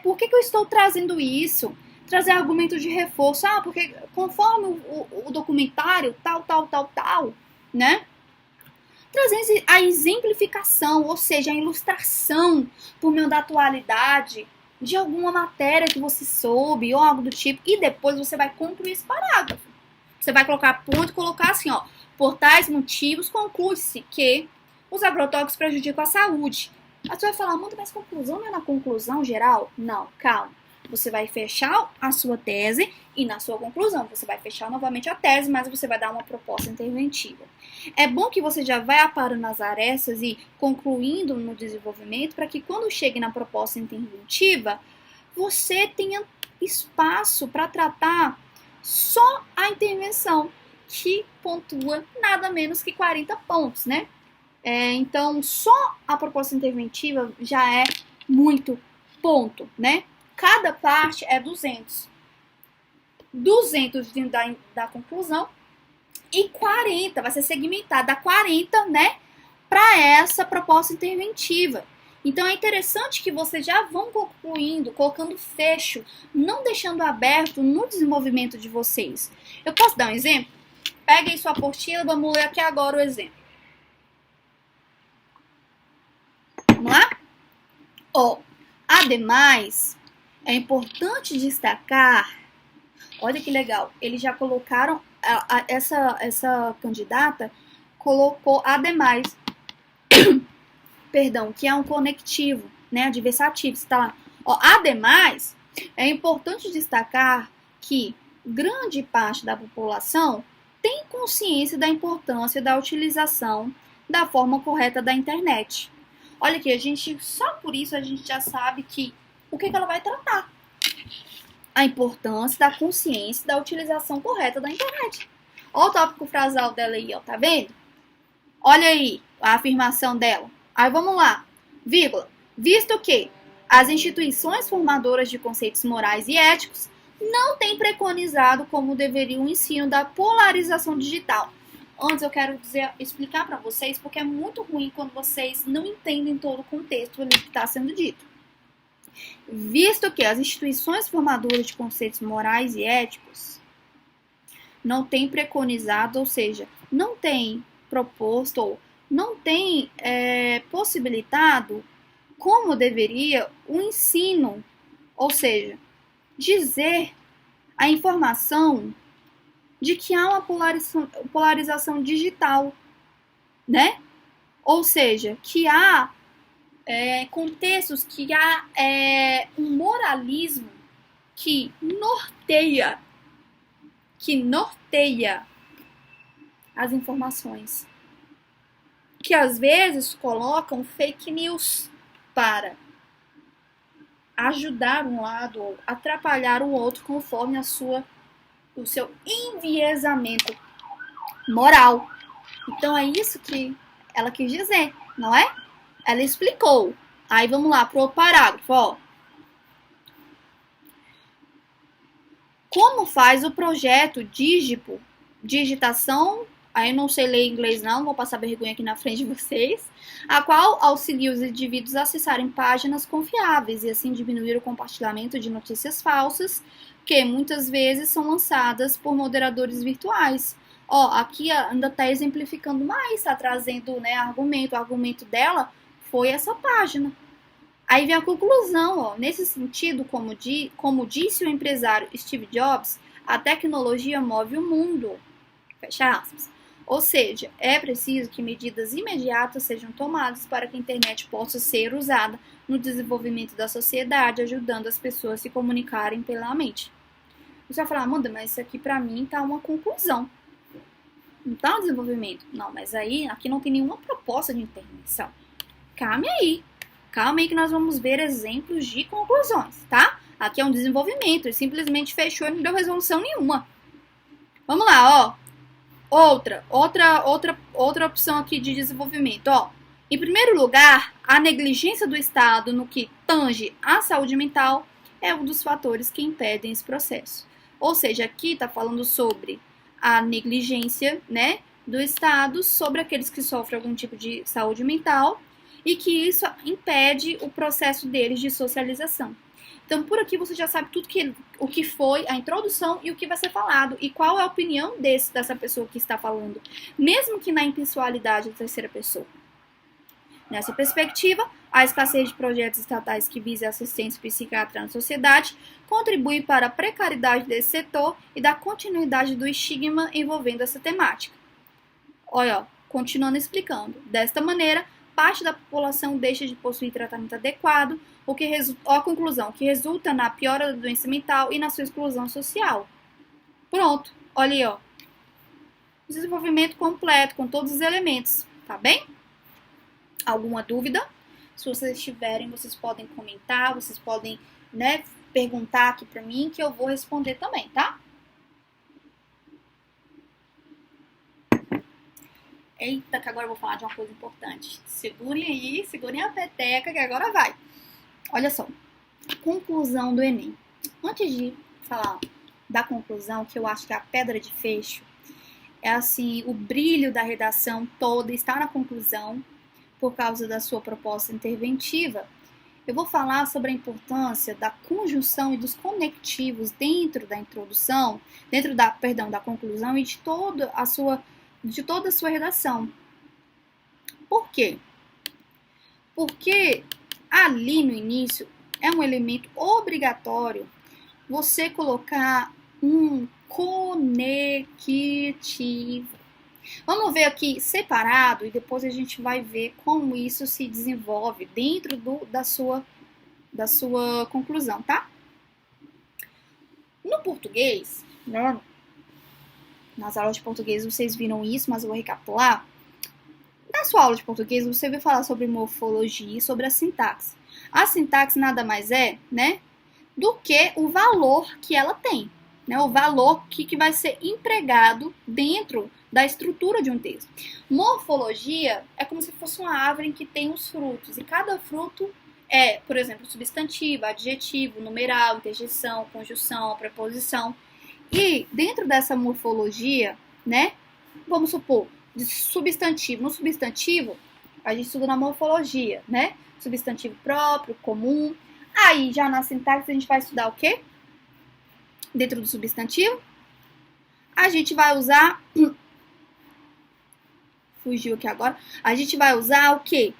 Por que eu estou trazendo isso? Trazer argumentos de reforço. Porque conforme o documentário, tal, né? Trazer a exemplificação, ou seja, a ilustração por meio da atualidade de alguma matéria que você soube ou algo do tipo. E depois você vai concluir esse parágrafo. Você vai colocar ponto e colocar assim, ó. Por tais motivos, conclui-se que os agrotóxicos prejudicam a saúde. Aí você vai falar, muito mais conclusão, não é na conclusão geral? Não, calma. Você vai fechar a sua tese e na sua conclusão você vai fechar novamente a tese, mas você vai dar uma proposta interventiva. É bom que você já vai aparando as arestas e concluindo no desenvolvimento para que quando chegue na proposta interventiva, você tenha espaço para tratar só a intervenção, que pontua nada menos que 40 pontos, né? Então, só a proposta interventiva já é muito ponto, né? Cada parte é 200. 200 da conclusão e 40, vai ser segmentado, dá 40, né? Para essa proposta interventiva. Então, é interessante que vocês já vão concluindo, colocando fecho, não deixando aberto no desenvolvimento de vocês. Eu posso dar um exemplo? Pega aí sua apostila, vamos ler aqui agora o exemplo. Vamos lá? Ademais, é importante destacar, olha que legal, eles já colocaram, essa candidata colocou ademais, perdão, que é um conectivo, né, adversativo, está lá. Ademais, é importante destacar que grande parte da população tem consciência da importância da utilização da forma correta da internet. Olha aqui, só por isso a gente já sabe que o que ela vai tratar. A importância da consciência da utilização correta da internet. Olha o tópico frasal dela aí, ó, tá vendo? Olha aí a afirmação dela. Aí vamos lá, vírgula. Visto que as instituições formadoras de conceitos morais e éticos não têm preconizado como deveria o ensino da polarização digital. Antes eu quero explicar para vocês, porque é muito ruim quando vocês não entendem todo o contexto ali que está sendo dito. Visto que as instituições formadoras de conceitos morais e éticos não têm preconizado, ou seja, não têm proposto ou não têm possibilitado como deveria o ensino, ou seja, dizer a informação de que há uma polarização digital, né? Ou seja, que há contextos, que há um moralismo que norteia as informações, que às vezes colocam fake news para ajudar um lado ou atrapalhar o outro conforme o seu enviesamento moral. Então é isso que ela quis dizer, não é? Ela explicou. Aí vamos lá para o parágrafo, ó. Como faz o projeto Digipo, digitação, aí eu não sei ler inglês não, vou passar vergonha aqui na frente de vocês, a qual auxilia os indivíduos a acessarem páginas confiáveis e assim diminuir o compartilhamento de notícias falsas, que muitas vezes são lançadas por moderadores virtuais. Aqui ainda está exemplificando mais, está trazendo, né, argumento. O argumento dela foi essa página. Aí vem a conclusão, nesse sentido, como disse o empresário Steve Jobs, a tecnologia move o mundo. Fecha aspas. Ou seja, é preciso que medidas imediatas sejam tomadas para que a internet possa ser usada no desenvolvimento da sociedade, ajudando as pessoas a se comunicarem plenamente. Você vai falar, Amanda, mas isso aqui para mim tá uma conclusão. Não tá um desenvolvimento. Não, mas aí aqui não tem nenhuma proposta de intervenção. Calma aí que nós vamos ver exemplos de conclusões, tá? Aqui é um desenvolvimento, ele simplesmente fechou e não deu resolução nenhuma. Vamos lá, Outra opção aqui de desenvolvimento, Em primeiro lugar, a negligência do Estado no que tange à saúde mental é um dos fatores que impedem esse processo. Ou seja, aqui está falando sobre a negligência, né, do Estado sobre aqueles que sofrem algum tipo de saúde mental e que isso impede o processo deles de socialização. Então, por aqui você já sabe tudo o que foi a introdução e o que vai ser falado e qual é a opinião dessa pessoa que está falando, mesmo que na impessoalidade da terceira pessoa. Nessa perspectiva, a escassez de projetos estatais que visem a assistência psiquiátrica na sociedade contribui para a precariedade desse setor e da continuidade do estigma envolvendo essa temática. Olha, continuando explicando. Desta maneira, parte da população deixa de possuir tratamento adequado, a conclusão, que resulta na piora da doença mental e na sua exclusão social. Pronto, olha aí, ó. Desenvolvimento completo, com todos os elementos, tá bem? Alguma dúvida? Se vocês tiverem, vocês podem comentar, vocês podem, né, perguntar aqui pra mim, que eu vou responder também, tá? Eita, que agora eu vou falar de uma coisa importante. Segurem aí, segurem a peteca, que agora vai. Olha só, conclusão do Enem. Antes de falar da conclusão, que eu acho que é a pedra de fecho, é assim, o brilho da redação toda está na conclusão, por causa da sua proposta interventiva. Eu vou falar sobre a importância da conjunção e dos conectivos dentro da introdução, da conclusão e de toda a sua redação. Por quê? Porque ali no início é um elemento obrigatório você colocar um conectivo. Vamos ver aqui separado e depois a gente vai ver como isso se desenvolve dentro da sua conclusão, tá? No português, né? Nas aulas de português vocês viram isso, mas eu vou recapitular. Na sua aula de português você vai falar sobre morfologia e sobre a sintaxe. A sintaxe nada mais é, né, do que o valor que ela tem, né? O valor que vai ser empregado dentro da estrutura de um texto. Morfologia é como se fosse uma árvore em que tem os frutos, e cada fruto é, por exemplo, substantivo, adjetivo, numeral, interjeição, conjunção, preposição. E dentro dessa morfologia, né, vamos supor, de substantivo. No substantivo, a gente estuda na morfologia, né? Substantivo próprio, comum. Aí, já na sintaxe, a gente vai estudar o quê? Dentro do substantivo, a gente vai usar... Fugiu aqui agora. A gente vai usar o quê?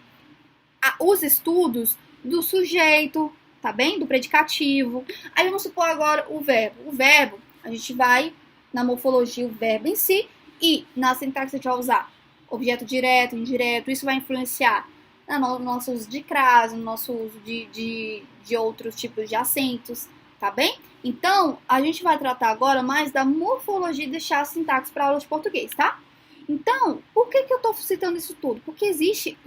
Os estudos do sujeito, tá bem? Do predicativo. Aí, vamos supor agora o verbo. O verbo, a gente vai, na morfologia, o verbo em si. E na sintaxe, a gente vai usar objeto direto, indireto. Isso vai influenciar no nosso uso de crase, no nosso uso de outros tipos de acentos, tá bem? Então, a gente vai tratar agora mais da morfologia e deixar a sintaxe para aula de português, tá? Então, por que eu estou citando isso tudo? Porque existe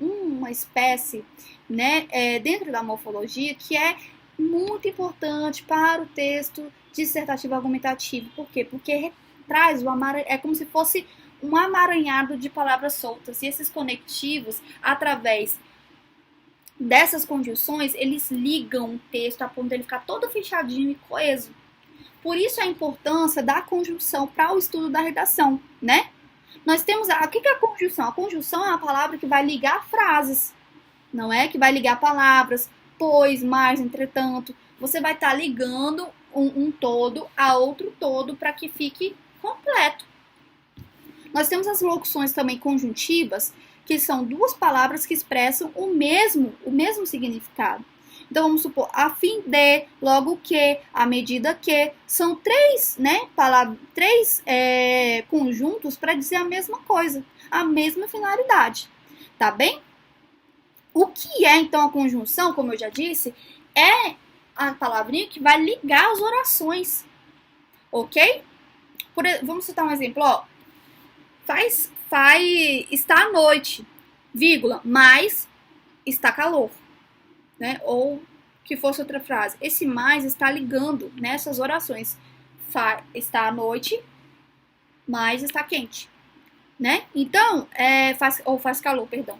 uma espécie, né, dentro da morfologia que é muito importante para o texto dissertativo argumentativo. Por quê? Porque traz é como se fosse um amaranhado de palavras soltas. E esses conectivos, através dessas conjunções, eles ligam o texto a ponto de ele ficar todo fechadinho e coeso. Por isso a importância da conjunção para o estudo da redação, né? Nós temos... O que é a conjunção? A conjunção é uma palavra que vai ligar frases, não é? Que vai ligar palavras, pois, mas, entretanto. Você vai estar ligando um todo a outro todo para que fique completo. Nós temos as locuções também conjuntivas, que são duas palavras que expressam o mesmo significado. Então, vamos supor, a fim de, logo que, à medida que, são três, né, três conjuntos para dizer a mesma coisa, a mesma finalidade, tá bem? O que é, então, a conjunção, como eu já disse, é a palavrinha que vai ligar as orações, ok? Vamos citar um exemplo, ó. Está à noite, vírgula, mas está calor, né? Ou que fosse outra frase. Esse mais está ligando nessas orações. Está à noite, mas está quente, né? Então, faz calor, perdão.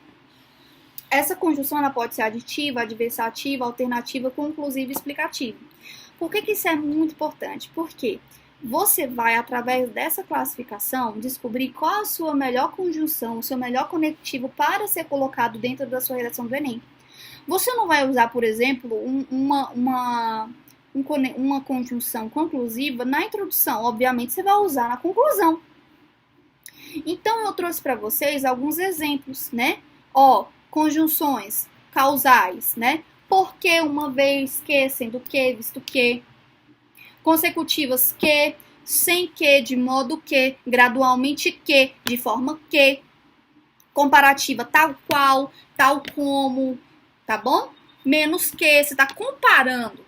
Essa conjunção ela pode ser aditiva, adversativa, alternativa, conclusiva e explicativa. Por que isso é muito importante? Porque você vai, através dessa classificação, descobrir qual a sua melhor conjunção, o seu melhor conectivo para ser colocado dentro da sua redação do Enem. Você não vai usar, por exemplo, uma conjunção conclusiva na introdução. Obviamente, você vai usar na conclusão. Então, eu trouxe para vocês alguns exemplos, né? Ó, conjunções causais, né? Porque, uma vez que, sendo que, visto que. Consecutivas que, sem que, de modo que, gradualmente que, de forma que. Comparativa, tal qual, tal como, tá bom? Menos que, você está comparando.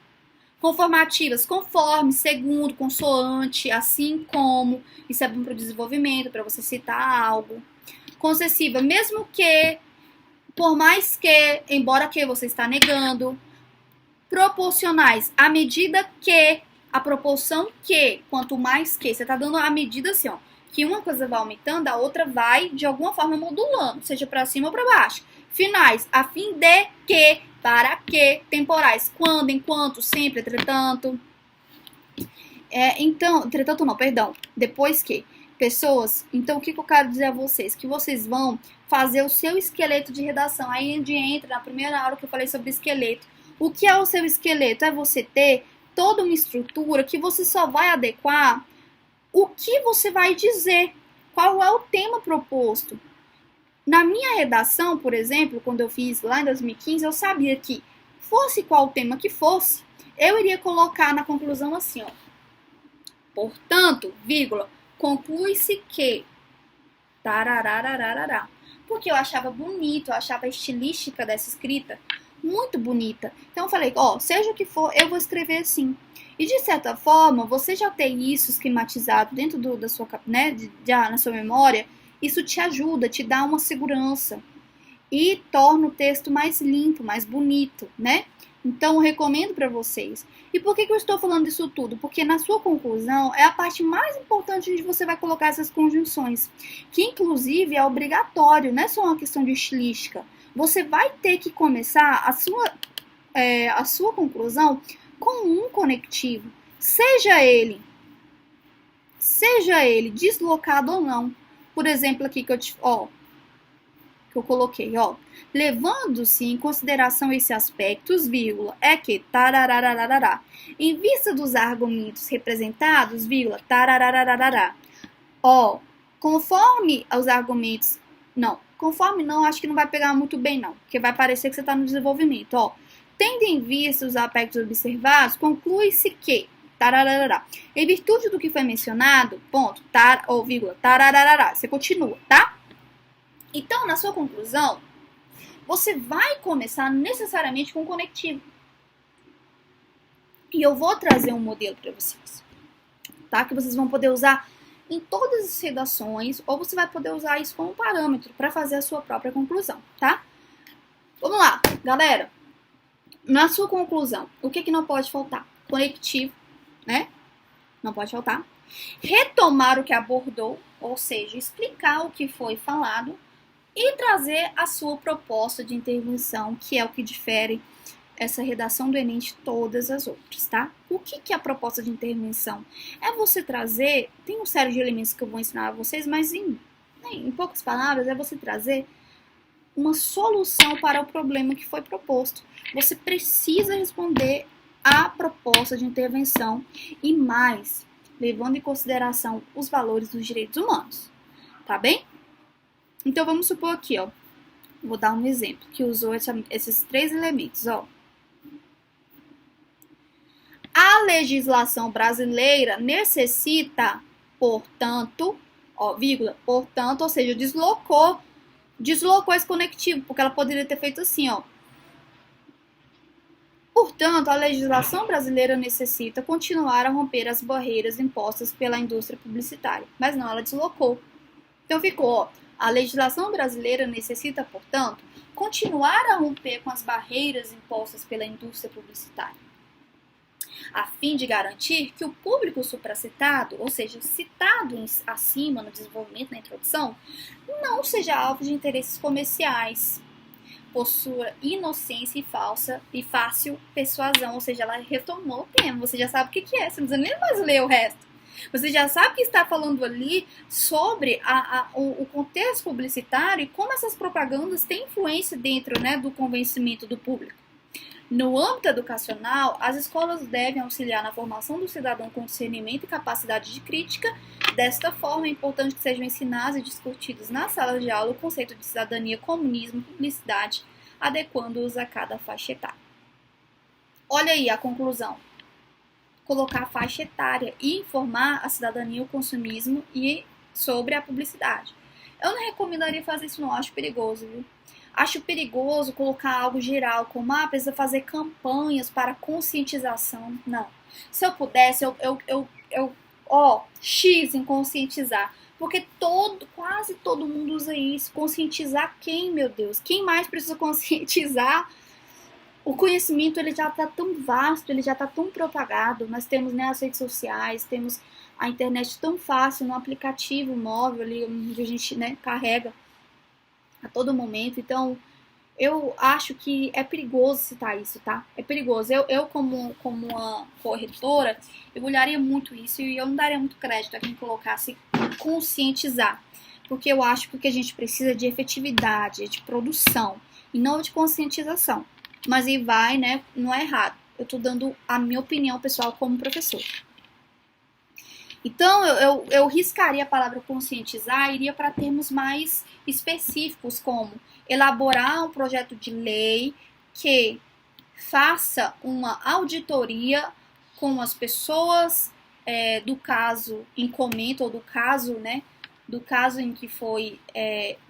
Conformativas, conforme, segundo, consoante, assim como. Isso é bom para o desenvolvimento, para você citar algo. Concessiva, mesmo que, por mais que, embora que você está negando. Proporcionais, à medida que, a proporção que, quanto mais que, você está dando a medida assim, ó, que uma coisa vai aumentando, a outra vai, de alguma forma, modulando, seja para cima ou para baixo. Finais, a fim de que, para que, temporais, quando, enquanto, sempre, entretanto. Então, entretanto não, perdão, depois que. Pessoas, então o que eu quero dizer a vocês? Que vocês vão fazer o seu esqueleto de redação. Aí onde entra na primeira aula que eu falei sobre esqueleto. O que é o seu esqueleto? É você ter toda uma estrutura que você só vai adequar o que você vai dizer. Qual é o tema proposto? Na minha redação, por exemplo, quando eu fiz lá em 2015, eu sabia que, fosse qual o tema que fosse, eu iria colocar na conclusão assim, ó. Portanto, vírgula, conclui-se que tarararararará. Porque eu achava bonito, eu achava a estilística dessa escrita muito bonita. Então eu falei, ó, seja o que for, eu vou escrever assim. E de certa forma, você já tem isso esquematizado dentro da sua, né, na sua memória, isso te ajuda, te dá uma segurança e torna o texto mais limpo, mais bonito, né? Então, eu recomendo para vocês. E por que eu estou falando disso tudo? Porque na sua conclusão é a parte mais importante onde você vai colocar essas conjunções, que inclusive é obrigatório, não é só uma questão de estilística. Você vai ter que começar a sua conclusão com um conectivo, seja ele deslocado ou não. Por exemplo, aqui que eu coloquei, ó, levando-se em consideração esses aspectos, vírgula, é que tararararará, em vista dos argumentos representados, vírgula, tararararará, ó, conforme os argumentos, conforme não, acho que não vai pegar muito bem não, porque vai parecer que você está no desenvolvimento, ó, tendo em vista os aspectos observados, conclui-se que, tarararará, em virtude do que foi mencionado, ponto, vírgula, tarararará, você continua, tá? Então, na sua conclusão, você vai começar necessariamente com um conectivo. E eu vou trazer um modelo para vocês, tá? Que vocês vão poder usar em todas as redações, ou você vai poder usar isso como parâmetro para fazer a sua própria conclusão, tá? Vamos lá, galera. Na sua conclusão, o que não pode faltar? Conectivo, né? Não pode faltar. Retomar o que abordou, ou seja, explicar o que foi falado, e trazer a sua proposta de intervenção, que é o que difere essa redação do Enem de todas as outras, tá? O que é a proposta de intervenção? É você trazer, tem uma série de elementos que eu vou ensinar a vocês, mas em poucas palavras, é você trazer uma solução para o problema que foi proposto. Você precisa responder à proposta de intervenção e mais, levando em consideração os valores dos direitos humanos, tá bem? Então, vamos supor aqui, ó, vou dar um exemplo, que usou esses 3 elementos, ó. A legislação brasileira necessita, portanto, ó, vírgula, portanto, ou seja, deslocou esse conectivo, porque ela poderia ter feito assim, ó. Portanto, a legislação brasileira necessita continuar a romper as barreiras impostas pela indústria publicitária. Mas não, ela deslocou. Então, ficou, ó. A legislação brasileira necessita, portanto, continuar a romper com as barreiras impostas pela indústria publicitária, a fim de garantir que o público supracitado, ou seja, citado acima no desenvolvimento, na introdução, não seja alvo de interesses comerciais, por sua inocência e fácil persuasão, ou seja, ela retomou o tema, você já sabe o que é, você não precisa nem mais ler o resto. Você já sabe que está falando ali sobre o contexto publicitário e como essas propagandas têm influência dentro, né, do convencimento do público. No âmbito educacional, as escolas devem auxiliar na formação do cidadão com discernimento e capacidade de crítica. Desta forma, é importante que sejam ensinados e discutidos na sala de aula o conceito de cidadania, comunismo e publicidade, adequando-os a cada faixa etária. Olha aí a conclusão. Colocar a faixa etária e informar a cidadania, o consumismo e sobre a publicidade. Eu não recomendaria fazer isso, não. Acho perigoso, viu? Acho perigoso colocar algo geral, como, precisa fazer campanhas para conscientização. Não. Se eu pudesse, X em conscientizar. Porque quase todo mundo usa isso. Conscientizar quem, meu Deus? Quem mais precisa conscientizar? O conhecimento, ele já está tão vasto, ele já está tão propagado. Nós temos, né, as redes sociais, temos a internet tão fácil, no aplicativo móvel ali, onde a gente, né, carrega a todo momento. Então, eu acho que é perigoso citar isso, tá? É perigoso. Eu como uma corretora, eu olharia muito isso e eu não daria muito crédito a quem colocasse conscientizar. Porque eu acho que o que a gente precisa de efetividade, de produção, e não de conscientização. Mas aí vai, né? Não é errado. Eu tô dando a minha opinião pessoal como professor. Então, eu riscaria a palavra conscientizar e iria para termos mais específicos, como elaborar um projeto de lei que faça uma auditoria com as pessoas do caso em comento, ou do caso, né? Do caso em que foi,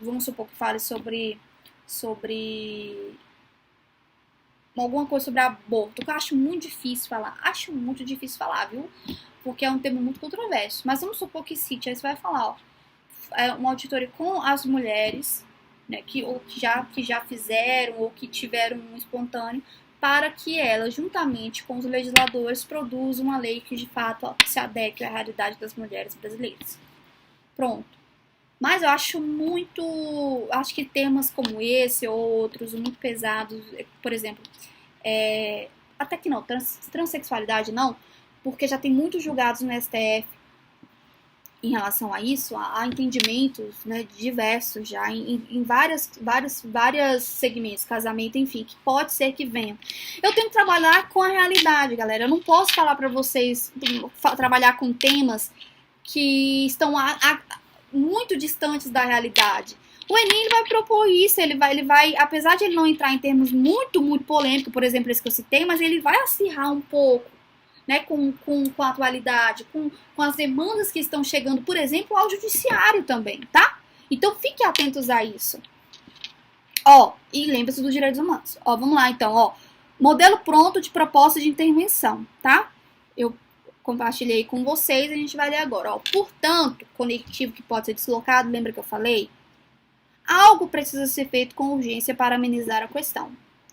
vamos supor que fale sobre alguma coisa sobre aborto, que eu acho muito difícil falar, viu? Porque é um tema muito controverso. Mas vamos supor que cite, aí você vai falar, uma auditoria com as mulheres, né, que já fizeram ou que tiveram um espontâneo, para que elas, juntamente com os legisladores, produzam uma lei que de fato se adeque à realidade das mulheres brasileiras. Pronto. Mas eu acho que temas como esse ou outros muito pesados, por exemplo, até que não, transexualidade não, porque já tem muitos julgados no STF em relação a isso, há entendimentos, né, diversos já, em vários segmentos, casamento, enfim, que pode ser que venham. Eu tenho que trabalhar com a realidade, galera. Eu não posso falar para vocês, trabalhar com temas que estão muito distantes da realidade. O Enem, ele vai propor isso, ele vai, apesar de ele não entrar em termos muito, muito polêmicos, por exemplo, esse que eu citei, mas ele vai acirrar um pouco, né, com a atualidade, com as demandas que estão chegando, por exemplo, ao judiciário também, tá? Então, fiquem atentos a isso. E lembre-se dos direitos humanos. Vamos lá, então, modelo pronto de proposta de intervenção, tá? Eu compartilhei com vocês, a gente vai ler agora. Portanto, conectivo que pode ser deslocado, lembra que eu falei? Algo precisa ser feito com urgência para amenizar a questão.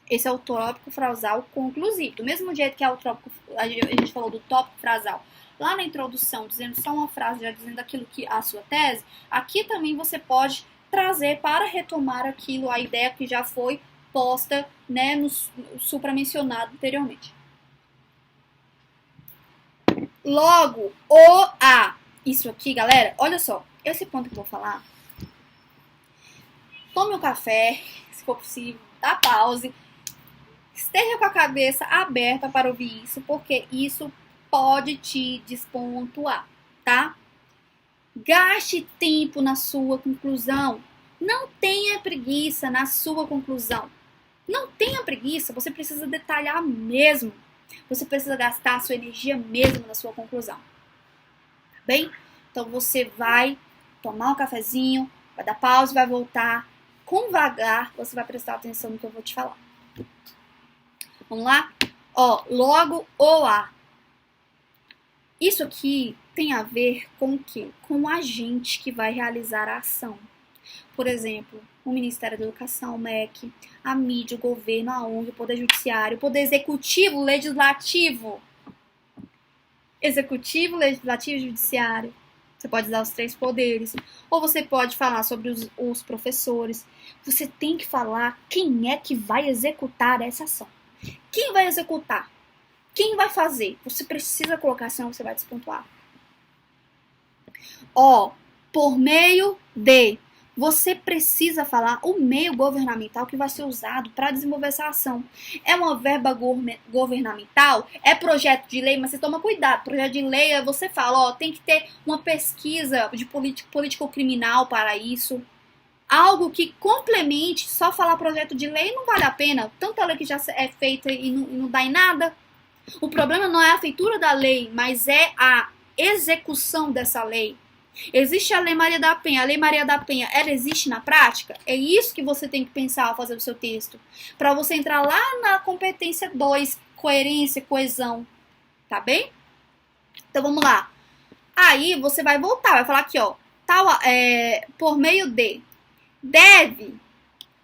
Esse é o tópico frasal conclusivo. Do mesmo jeito que é o tópico, a gente falou do tópico frasal lá na introdução, dizendo só uma frase, já dizendo aquilo que a sua tese, aqui também você pode trazer para retomar aquilo, a ideia que já foi posta, né, no supramencionado anteriormente. Logo, isso aqui, galera, olha só, esse ponto que eu vou falar, tome um café, se for possível, dá pause, esteja com a cabeça aberta para ouvir isso, porque isso pode te despontuar, tá? Gaste tempo na sua conclusão. Não tenha preguiça na sua conclusão. Não tenha preguiça, você precisa detalhar mesmo. Você precisa gastar a sua energia mesmo na sua conclusão. Tá bem? Então você vai tomar um cafezinho, vai dar pausa, vai voltar. Com devagar, você vai prestar atenção no que eu vou te falar. Vamos lá? Logo ou a. Isso aqui tem a ver com o quê? Com o agente que vai realizar a ação. Por exemplo, o Ministério da Educação, o MEC, a mídia, o governo, a ONG, o Poder Judiciário, o Poder Executivo, o Legislativo. Executivo, Legislativo e Judiciário. Você pode usar os 3 poderes. Ou você pode falar sobre os professores. Você tem que falar quem é que vai executar essa ação. Quem vai executar? Quem vai fazer? Você precisa colocar, senão você vai despontuar. Por meio de. Você precisa falar o meio governamental que vai ser usado para desenvolver essa ação. É uma verba governamental? É projeto de lei? Mas você toma cuidado. Projeto de lei, você fala, tem que ter uma pesquisa de político-criminal para isso. Algo que complemente, só falar projeto de lei não vale a pena. Tanta lei que já é feita e não dá em nada. O problema não é a feitura da lei, mas é a execução dessa lei. Existe a Lei Maria da Penha. A Lei Maria da Penha, ela existe na prática? É isso que você tem que pensar ao fazer o seu texto. Para você entrar lá na competência 2, coerência, coesão. Tá bem? Então vamos lá. Aí você vai voltar, vai falar aqui, ó. Tal, por meio de. Deve.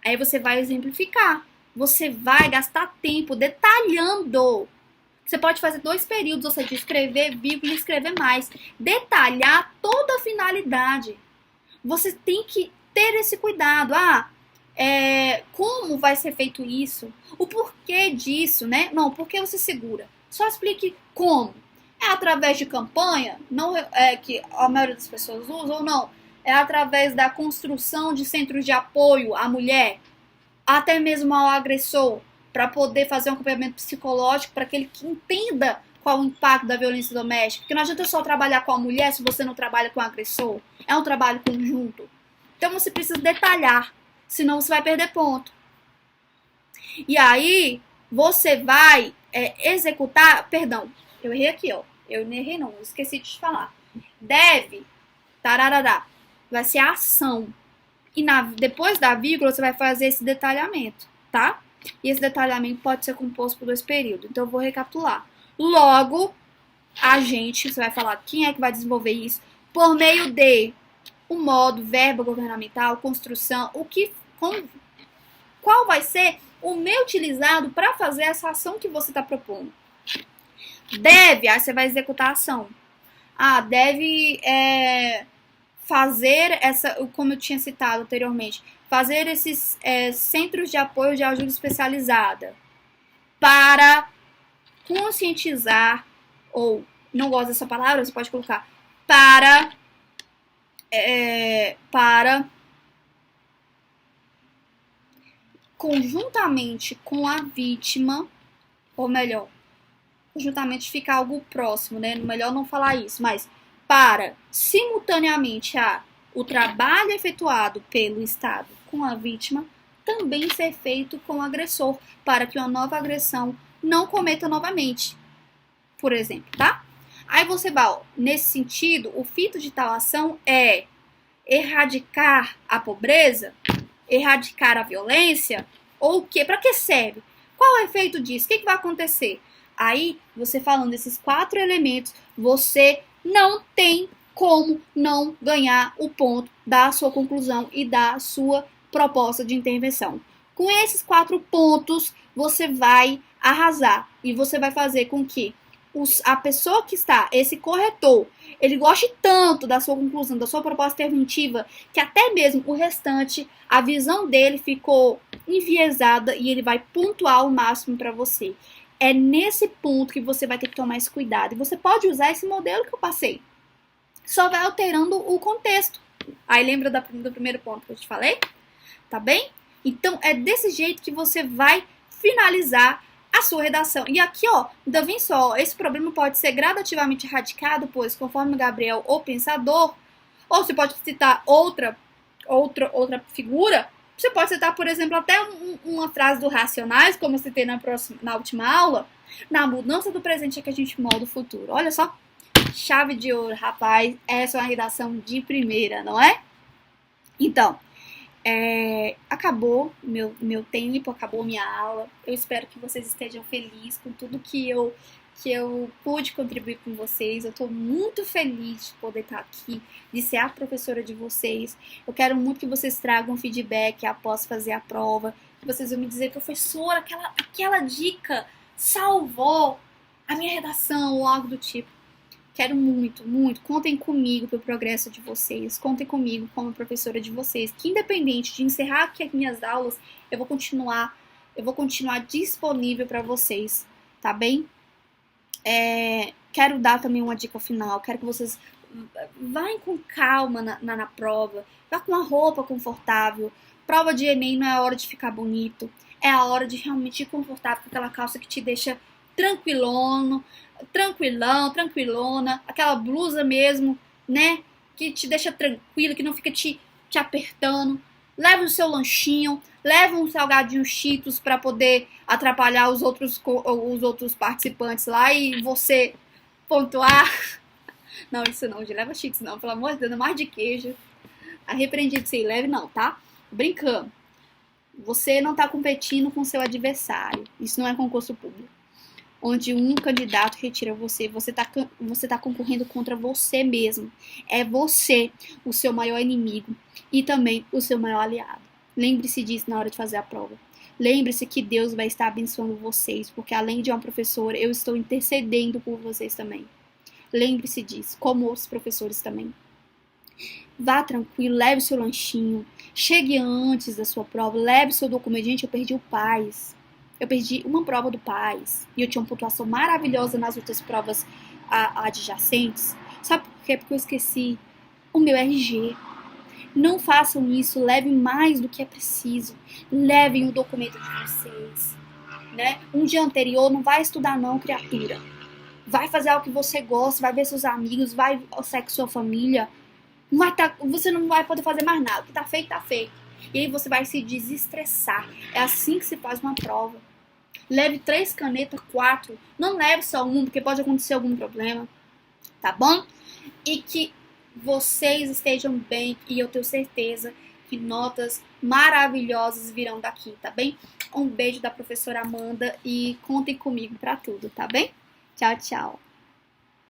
Aí você vai exemplificar. Você vai gastar tempo detalhando. Você pode fazer 2 períodos, ou seja, escrever, vírgula, e escrever mais. Detalhar toda a finalidade. Você tem que ter esse cuidado. Como vai ser feito isso? O porquê disso, né? Não, por que você segura? Só explique como. É através de campanha, não é que a maioria das pessoas usa ou não. É através da construção de centros de apoio à mulher, até mesmo ao agressor, para poder fazer um acompanhamento psicológico para que ele entenda qual o impacto da violência doméstica. Porque não adianta só trabalhar com a mulher se você não trabalha com o agressor. É um trabalho conjunto. Então você precisa detalhar, senão você vai perder ponto. E aí você vai executar, perdão, eu errei aqui, ó. Eu não errei não, esqueci de te falar. Deve, tararará, vai ser a ação. E depois da vírgula você vai fazer esse detalhamento, tá? E esse detalhamento pode ser composto por 2 períodos. Então eu vou recapitular. Logo, você vai falar quem é que vai desenvolver isso, por meio de o modo, verbo governamental, construção, qual vai ser o meio utilizado para fazer essa ação que você está propondo. Deve, aí você vai executar a ação. Deve fazer como eu tinha citado anteriormente, fazer esses centros de apoio de ajuda especializada para conscientizar, ou não gosto dessa palavra, você pode colocar para conjuntamente com a vítima, ou melhor, conjuntamente fica algo próximo, né? Melhor não falar isso, mas para simultaneamente o trabalho efetuado pelo Estado com a vítima também ser feito com o agressor, para que uma nova agressão não cometa novamente, por exemplo, tá? Aí você vai, nesse sentido, o fito de tal ação é erradicar a pobreza, erradicar a violência, ou o quê? Para que serve? Qual é o efeito disso? O que vai acontecer? Aí, você falando desses 4 elementos, você não tem como não ganhar o ponto da sua conclusão e da sua proposta de intervenção. Com esses 4 pontos, você vai arrasar e você vai fazer com que a pessoa que está, esse corretor, ele goste tanto da sua conclusão, da sua proposta interventiva, que até mesmo o restante, a visão dele ficou enviesada e ele vai pontuar o máximo para você. É nesse ponto que você vai ter que tomar esse cuidado. E você pode usar esse modelo que eu passei. Só vai alterando o contexto. Aí lembra do primeiro ponto que eu te falei? Tá bem? Então é desse jeito que você vai finalizar a sua redação. E aqui, ó, ainda vem só, esse problema pode ser gradativamente erradicado, pois conforme Gabriel, o pensador, ou você pode citar outra figura. Você pode citar, por exemplo, até uma frase do Racionais, como eu citei na última aula. Na mudança do presente é que a gente molda o futuro. Olha só, chave de ouro, rapaz. Essa é uma redação de primeira, não é? Então, acabou meu tempo, acabou minha aula. Eu espero que vocês estejam felizes com tudo que eu pude contribuir com vocês. Eu estou muito feliz de poder estar aqui, de ser a professora de vocês. Eu quero muito que vocês tragam feedback após fazer a prova, que vocês vão me dizer, professora, aquela dica salvou a minha redação ou algo do tipo. Quero muito, muito. Contem comigo para o progresso de vocês. Contem comigo como professora de vocês, que independente de encerrar aqui as minhas aulas, eu vou continuar disponível para vocês, tá bem? Quero dar também uma dica final. Quero que vocês vão com calma na prova. Vá com uma roupa confortável. Prova de Enem não é a hora de ficar bonito. É a hora de realmente ir confortável com aquela calça que te deixa tranquilona. Aquela blusa mesmo, né? Que te deixa tranquilo, que não fica te apertando. Leva o seu lanchinho. Leva um salgadinho Cheetos para poder atrapalhar os outros participantes lá e você pontuar. Não, isso não, de leva cheats não, pelo amor de Deus, mais de queijo. Arrepreendido de ser leve, não, tá? Brincando. Você não tá competindo com seu adversário. Isso não é concurso público. Onde um candidato retira você, você tá concorrendo contra você mesmo. É você o seu maior inimigo e também o seu maior aliado. Lembre-se disso na hora de fazer a prova. Lembre-se que Deus vai estar abençoando vocês, porque além de uma professora, eu estou intercedendo por vocês também. Lembre-se disso, como outros professores também. Vá tranquilo, leve seu lanchinho, chegue antes da sua prova, leve seu documento. Gente, eu perdi o PAS. Eu perdi uma prova do PAS e eu tinha uma pontuação maravilhosa nas outras provas adjacentes. Sabe por quê? Porque eu esqueci o meu RG. Não façam isso, levem mais do que é preciso. Levem o documento de vocês, né? Um dia anterior não vai estudar não, criatura. Vai fazer algo que você gosta, vai ver seus amigos, vai sair com sua família. Você não vai poder fazer mais nada. O que tá feito, tá feito. E aí você vai se desestressar. É assim que se faz uma prova. Leve 3 canetas, 4. Não leve só uma, porque pode acontecer algum problema. Tá bom? E que vocês estejam bem. E eu tenho certeza que notas maravilhosas virão daqui, tá bem? Um beijo da professora Amanda e contem comigo pra tudo, tá bem? Tchau, tchau.